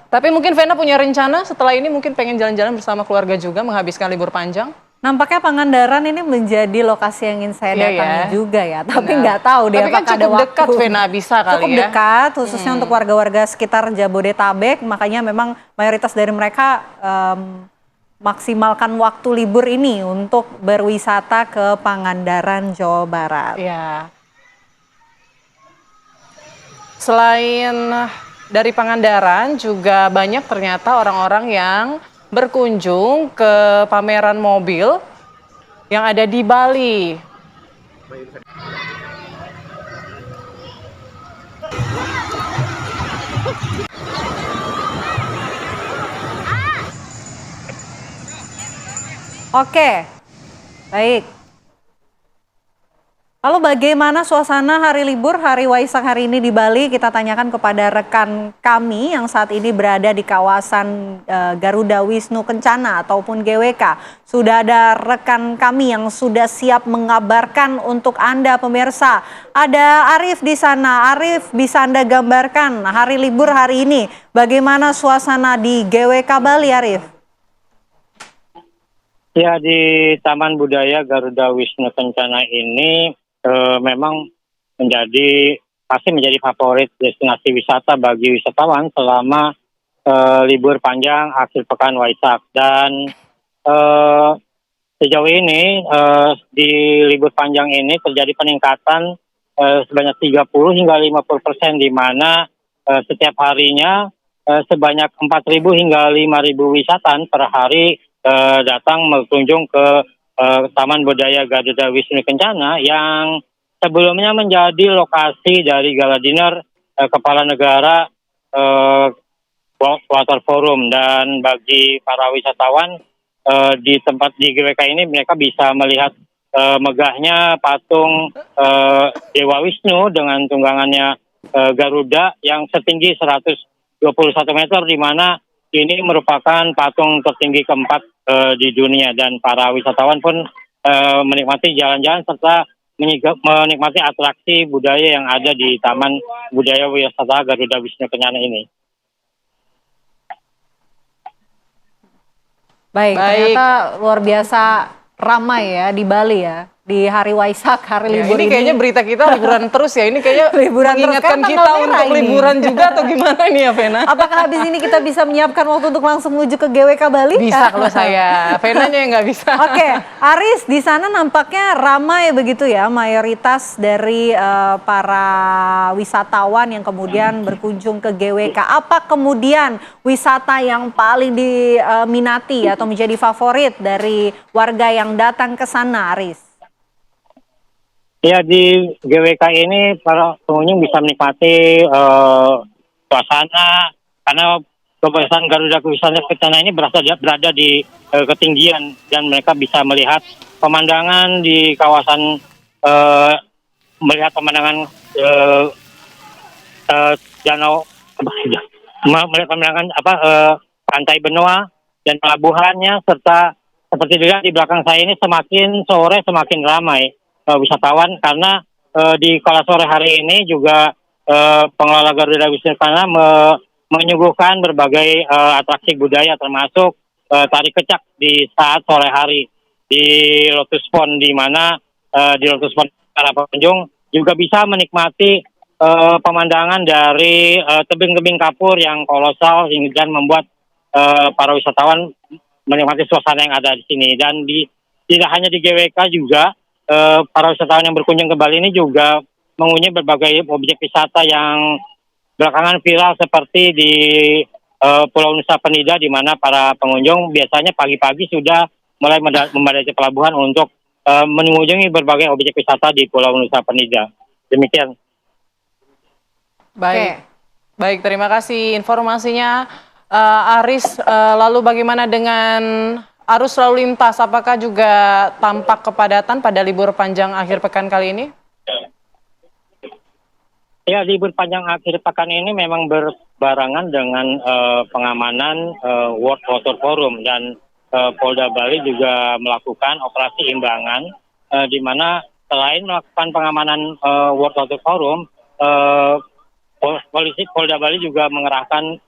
S1: Tapi mungkin Vena punya rencana setelah ini mungkin pengen jalan-jalan bersama keluarga juga menghabiskan libur panjang?
S2: Nampaknya Pangandaran ini menjadi lokasi yang ingin saya datangi juga ya, tapi nggak tahu deh
S1: apakah
S2: apakah ada
S1: cukup
S2: waktu.
S1: dekat, Vena, bisa kali
S2: Cukup
S1: ya?
S2: dekat, khususnya untuk warga-warga sekitar Jabodetabek, makanya memang mayoritas dari mereka maksimalkan waktu libur ini untuk berwisata ke Pangandaran, Jawa Barat.
S1: Ya. Selain dari Pangandaran, juga banyak ternyata orang-orang yang berkunjung ke pameran mobil yang ada di Bali.
S2: Oke, baik. Lalu bagaimana suasana hari libur, hari Waisak hari ini di Bali? Kita tanyakan kepada rekan kami yang saat ini berada di kawasan Garuda Wisnu Kencana ataupun GWK. Sudah ada rekan kami yang sudah siap mengabarkan untuk Anda pemirsa. Ada Arif di sana. Arif, bisa Anda gambarkan hari libur hari ini? Bagaimana suasana di GWK Bali, Arif?
S22: Ya, di Taman Budaya Garuda Wisnu Kencana ini memang pasti menjadi favorit destinasi wisata bagi wisatawan selama libur panjang akhir pekan Waisak. Dan sejauh ini di libur panjang ini terjadi peningkatan sebanyak 30 hingga 50%, di mana setiap harinya sebanyak 4.000 hingga 5.000 wisatawan per hari datang berkunjung ke Taman Budaya Garuda Wisnu Kencana yang sebelumnya menjadi lokasi dari gala dinner Kepala Negara Water Forum. Dan bagi para wisatawan di tempat di GWK ini, mereka bisa melihat megahnya patung Dewa Wisnu dengan tunggangannya Garuda yang setinggi 121 meter, di mana ini merupakan patung tertinggi keempat di dunia. Dan para wisatawan pun menikmati jalan-jalan serta menikmati atraksi budaya yang ada di Taman Budaya Wisata Garuda Wisnu Kencana ini.
S2: Baik, ternyata luar biasa ramai ya di Bali ya. di hari Waisak, hari
S1: Ya,
S2: libur
S1: ini kayaknya berita kita liburan terus ya. Ini kayaknya
S2: Liburan terus,
S1: mengingatkan
S2: kan
S1: kita
S2: tanggal merah
S1: untuk
S2: ini.
S1: liburan juga atau gimana nih ya, Vena?
S2: Apakah habis ini kita bisa menyiapkan waktu untuk langsung menuju ke GWK Bali?
S1: Bisa kalau saya, Venanya yang nggak bisa.
S2: Oke, Aris, di sana nampaknya ramai begitu ya, mayoritas dari para wisatawan yang kemudian berkunjung ke GWK. Apa kemudian wisata yang paling diminati atau menjadi favorit dari warga yang datang ke sana, Aris?
S22: Ya, di GWK ini para pengunjung bisa menikmati suasana karena kebebasan Garuda Kencana ini berada di ketinggian dan mereka bisa melihat pemandangan di kawasan melihat pemandangan danau melihat pemandangan pantai benua dan pelabuhannya, serta seperti dilihat di belakang saya ini semakin sore semakin ramai wisatawan karena di kala sore hari ini juga pengelola Garuda Wisata menyuguhkan berbagai atraksi budaya termasuk tari kecak di saat sore hari di Lotus Pond, di mana di Lotus Pond para pengunjung juga bisa menikmati pemandangan dari tebing-tebing kapur yang kolosal dan membuat para wisatawan menikmati suasana yang ada di sini. Dan tidak hanya di GWK juga para wisatawan yang berkunjung ke Bali ini juga mengunjungi berbagai objek wisata yang belakangan viral seperti di Pulau Nusa Penida, di mana para pengunjung biasanya pagi-pagi sudah mulai memadati pelabuhan untuk mengunjungi berbagai objek wisata di Pulau Nusa Penida. Demikian.
S1: Baik, baik, terima kasih informasinya, Aris. Lalu bagaimana dengan arus lalu lintas? Apakah juga tampak kepadatan pada libur panjang akhir pekan kali ini?
S22: Ya, libur panjang akhir pekan ini memang berbarengan dengan pengamanan World Water Forum, dan Polda Bali juga melakukan operasi imbangan di mana selain melakukan pengamanan World Water Forum, polisi Polda Bali juga mengerahkan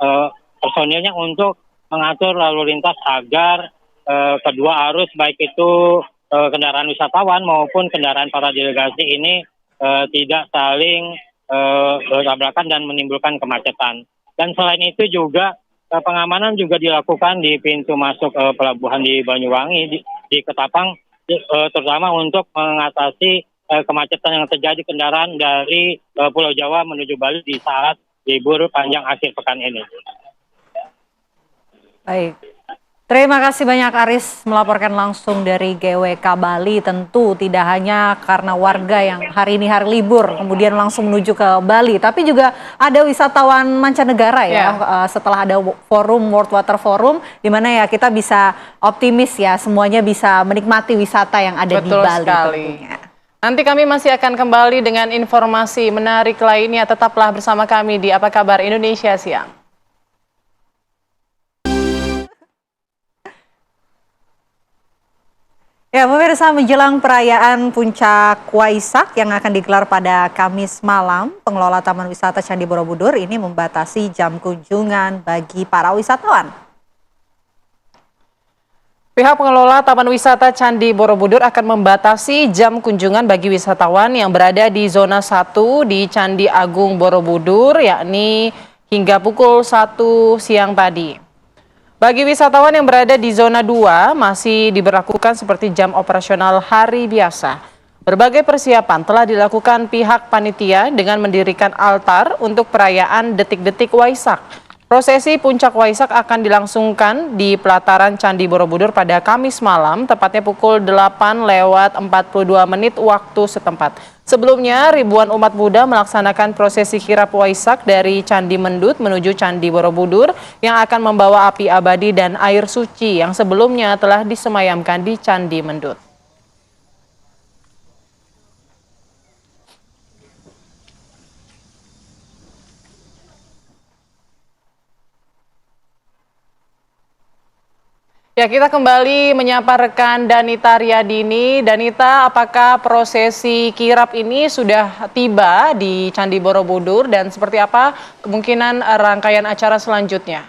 S22: personilnya untuk mengatur lalu lintas agar kedua arus, baik itu kendaraan wisatawan maupun kendaraan para delegasi ini tidak saling bertabrakan dan menimbulkan kemacetan. Dan selain itu juga pengamanan juga dilakukan di pintu masuk pelabuhan di Banyuwangi, di Ketapang, terutama untuk mengatasi kemacetan yang terjadi kendaraan dari Pulau Jawa menuju Bali di saat libur panjang akhir pekan ini.
S2: Baik. Terima kasih banyak Aris melaporkan langsung dari GWK Bali. Tentu tidak hanya karena warga yang hari ini hari libur kemudian langsung menuju ke Bali, tapi juga ada wisatawan mancanegara ya. Setelah ada forum World Water Forum, di mana ya kita bisa optimis ya semuanya bisa menikmati wisata yang ada di Bali.
S1: Sekali. Nanti kami masih akan kembali dengan informasi menarik lainnya. Tetaplah bersama kami di Apa Kabar Indonesia Siang.
S2: Ya, pemirsa, menjelang perayaan Puncak Waisak yang akan digelar pada Kamis malam, pengelola Taman Wisata Candi Borobudur ini membatasi jam kunjungan bagi para wisatawan.
S1: Pihak pengelola Taman Wisata Candi Borobudur akan membatasi jam kunjungan bagi wisatawan yang berada di zona 1 di Candi Agung Borobudur, yakni hingga pukul 1 siang tadi. Bagi wisatawan yang berada di zona 2 masih diberlakukan seperti jam operasional hari biasa. Berbagai persiapan telah dilakukan pihak panitia dengan mendirikan altar untuk perayaan detik-detik Waisak. Prosesi Puncak Waisak akan dilangsungkan di pelataran Candi Borobudur pada Kamis malam, tepatnya pukul 8:42 waktu setempat. Sebelumnya, ribuan umat Buddha melaksanakan prosesi kirap Waisak dari Candi Mendut menuju Candi Borobudur yang akan membawa api abadi dan air suci yang sebelumnya telah disemayamkan di Candi Mendut. Ya, kita kembali menyapa rekan Danita Riyadini. Danita, apakah prosesi kirap ini sudah tiba di Candi Borobudur dan seperti apa kemungkinan rangkaian acara selanjutnya?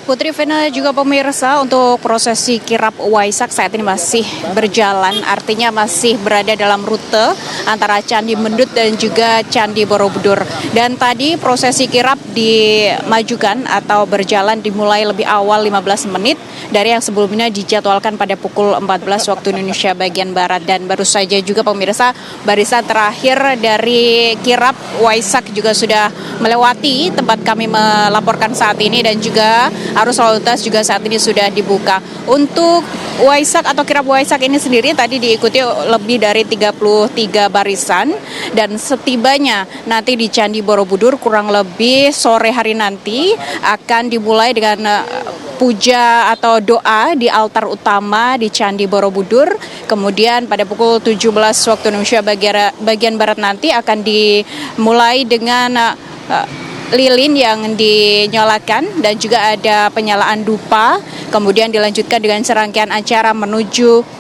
S16: Putri, Vena juga pemirsa, untuk prosesi kirap Waisak saat ini masih berjalan, artinya masih berada dalam rute antara Candi Mendut dan juga Candi Borobudur. Dan tadi prosesi kirap dimajukan atau berjalan dimulai lebih awal 15 menit dari yang sebelumnya dijadwalkan pada pukul 14 waktu Indonesia bagian Barat. Dan baru saja juga pemirsa, barisan terakhir dari kirap Waisak juga sudah melewati tempat kami melaporkan saat ini, dan juga arus lalu lintas juga saat ini sudah dibuka. Untuk Waisak atau kirap Waisak ini sendiri tadi diikuti lebih dari 33 barisan, dan setibanya nanti di Candi Borobudur kurang lebih sore hari nanti akan dimulai dengan puja atau doa di altar utama di Candi Borobudur. Kemudian pada pukul 17 waktu Indonesia bagian Barat nanti akan dimulai dengan lilin yang dinyalakan dan juga ada penyalaan dupa, kemudian dilanjutkan dengan serangkaian acara menuju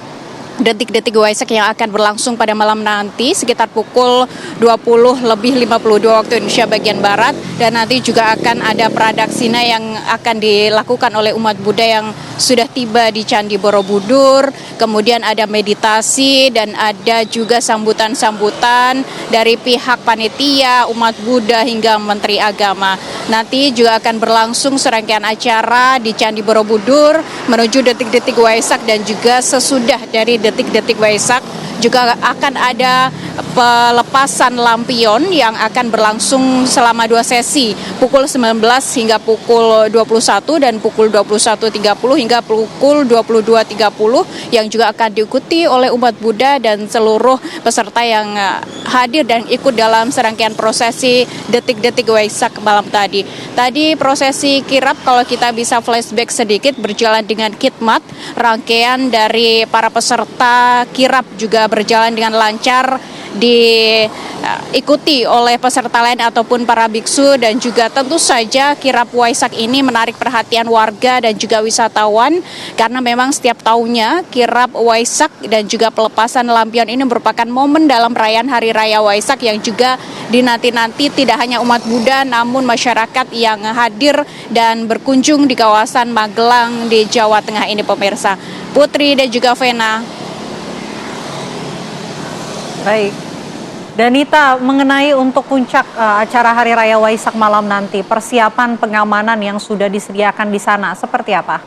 S16: detik-detik Waisak yang akan berlangsung pada malam nanti sekitar pukul 20:52 waktu Indonesia bagian Barat. Dan nanti juga akan ada pradaksina yang akan dilakukan oleh umat Buddha yang sudah tiba di Candi Borobudur. Kemudian ada meditasi dan ada juga sambutan-sambutan dari pihak panitia, umat Buddha hingga Menteri Agama. Nanti juga akan berlangsung serangkaian acara di Candi Borobudur menuju detik-detik Waisak, dan juga sesudah dari detik-detik Waisak juga akan ada pelepasan lampion yang akan berlangsung selama 2 sesi, pukul 19 hingga pukul 21 dan pukul 21.30 hingga pukul 22.30, yang juga akan diikuti oleh umat Buddha dan seluruh peserta yang hadir dan ikut dalam serangkaian prosesi detik-detik Waisak malam tadi. Tadi prosesi kirap, kalau kita bisa flashback sedikit, berjalan dengan khidmat. Rangkaian dari para peserta kirap juga berjalan dengan lancar, diikuti oleh peserta lain ataupun para biksu, dan juga tentu saja kirap Waisak ini menarik perhatian warga dan juga wisatawan karena memang setiap tahunnya kirap Waisak dan juga pelepasan lampion ini merupakan momen dalam perayaan Hari Raya Waisak yang juga dinanti-nanti tidak hanya umat Buddha namun masyarakat yang hadir dan berkunjung di kawasan Magelang di Jawa Tengah ini, pemirsa. Putri dan juga Vena.
S2: Baik. Danita, mengenai untuk puncak acara Hari Raya Waisak malam nanti, persiapan pengamanan yang sudah disediakan di sana seperti apa?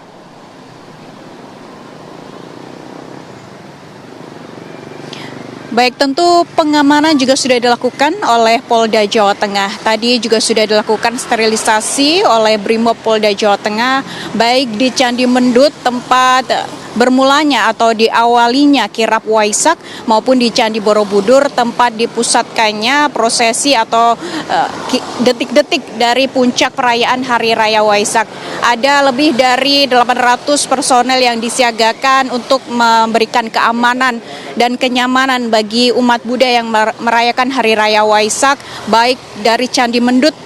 S16: Baik, tentu pengamanan juga sudah dilakukan oleh Polda Jawa Tengah. Tadi juga sudah dilakukan sterilisasi oleh Brimob Polda Jawa Tengah, baik di Candi Mendut tempat bermulanya atau diawalinya kirap Waisak, maupun di Candi Borobudur tempat dipusatkannya prosesi atau detik-detik dari puncak perayaan Hari Raya Waisak. Ada lebih dari 800 personel yang disiagakan untuk memberikan keamanan dan kenyamanan bagi umat Buddha yang merayakan Hari Raya Waisak, baik dari Candi Mendut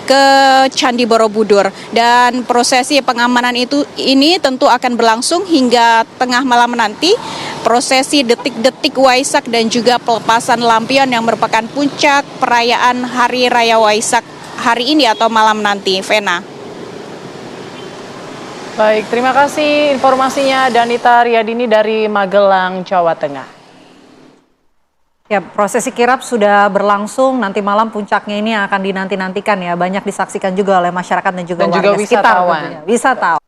S16: ke Candi Borobudur. Dan prosesi pengamanan ini tentu akan berlangsung hingga tengah malam nanti. Prosesi detik-detik Waisak dan juga pelepasan lampion yang merupakan puncak perayaan Hari Raya Waisak hari ini atau malam nanti, Vena.
S1: Baik, terima kasih informasinya Danita Riyadini dari Magelang, Jawa Tengah.
S2: Ya, prosesi kirap sudah berlangsung, nanti malam puncaknya ini akan dinanti-nantikan ya, banyak disaksikan juga oleh masyarakat dan juga warga sekitar. Wisatawan.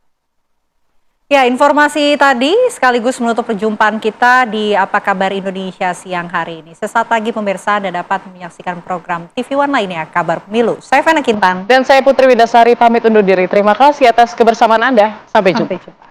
S2: Ya, informasi tadi sekaligus menutup perjumpaan kita di Apa Kabar Indonesia siang hari ini. Sesaat lagi pemirsa Anda dapat menyaksikan program TV One lainnya, Kabar Pemilu. Saya Vena Kintan.
S1: Dan saya Putri Widasari pamit undur diri. Terima kasih atas kebersamaan Anda. Sampai jumpa.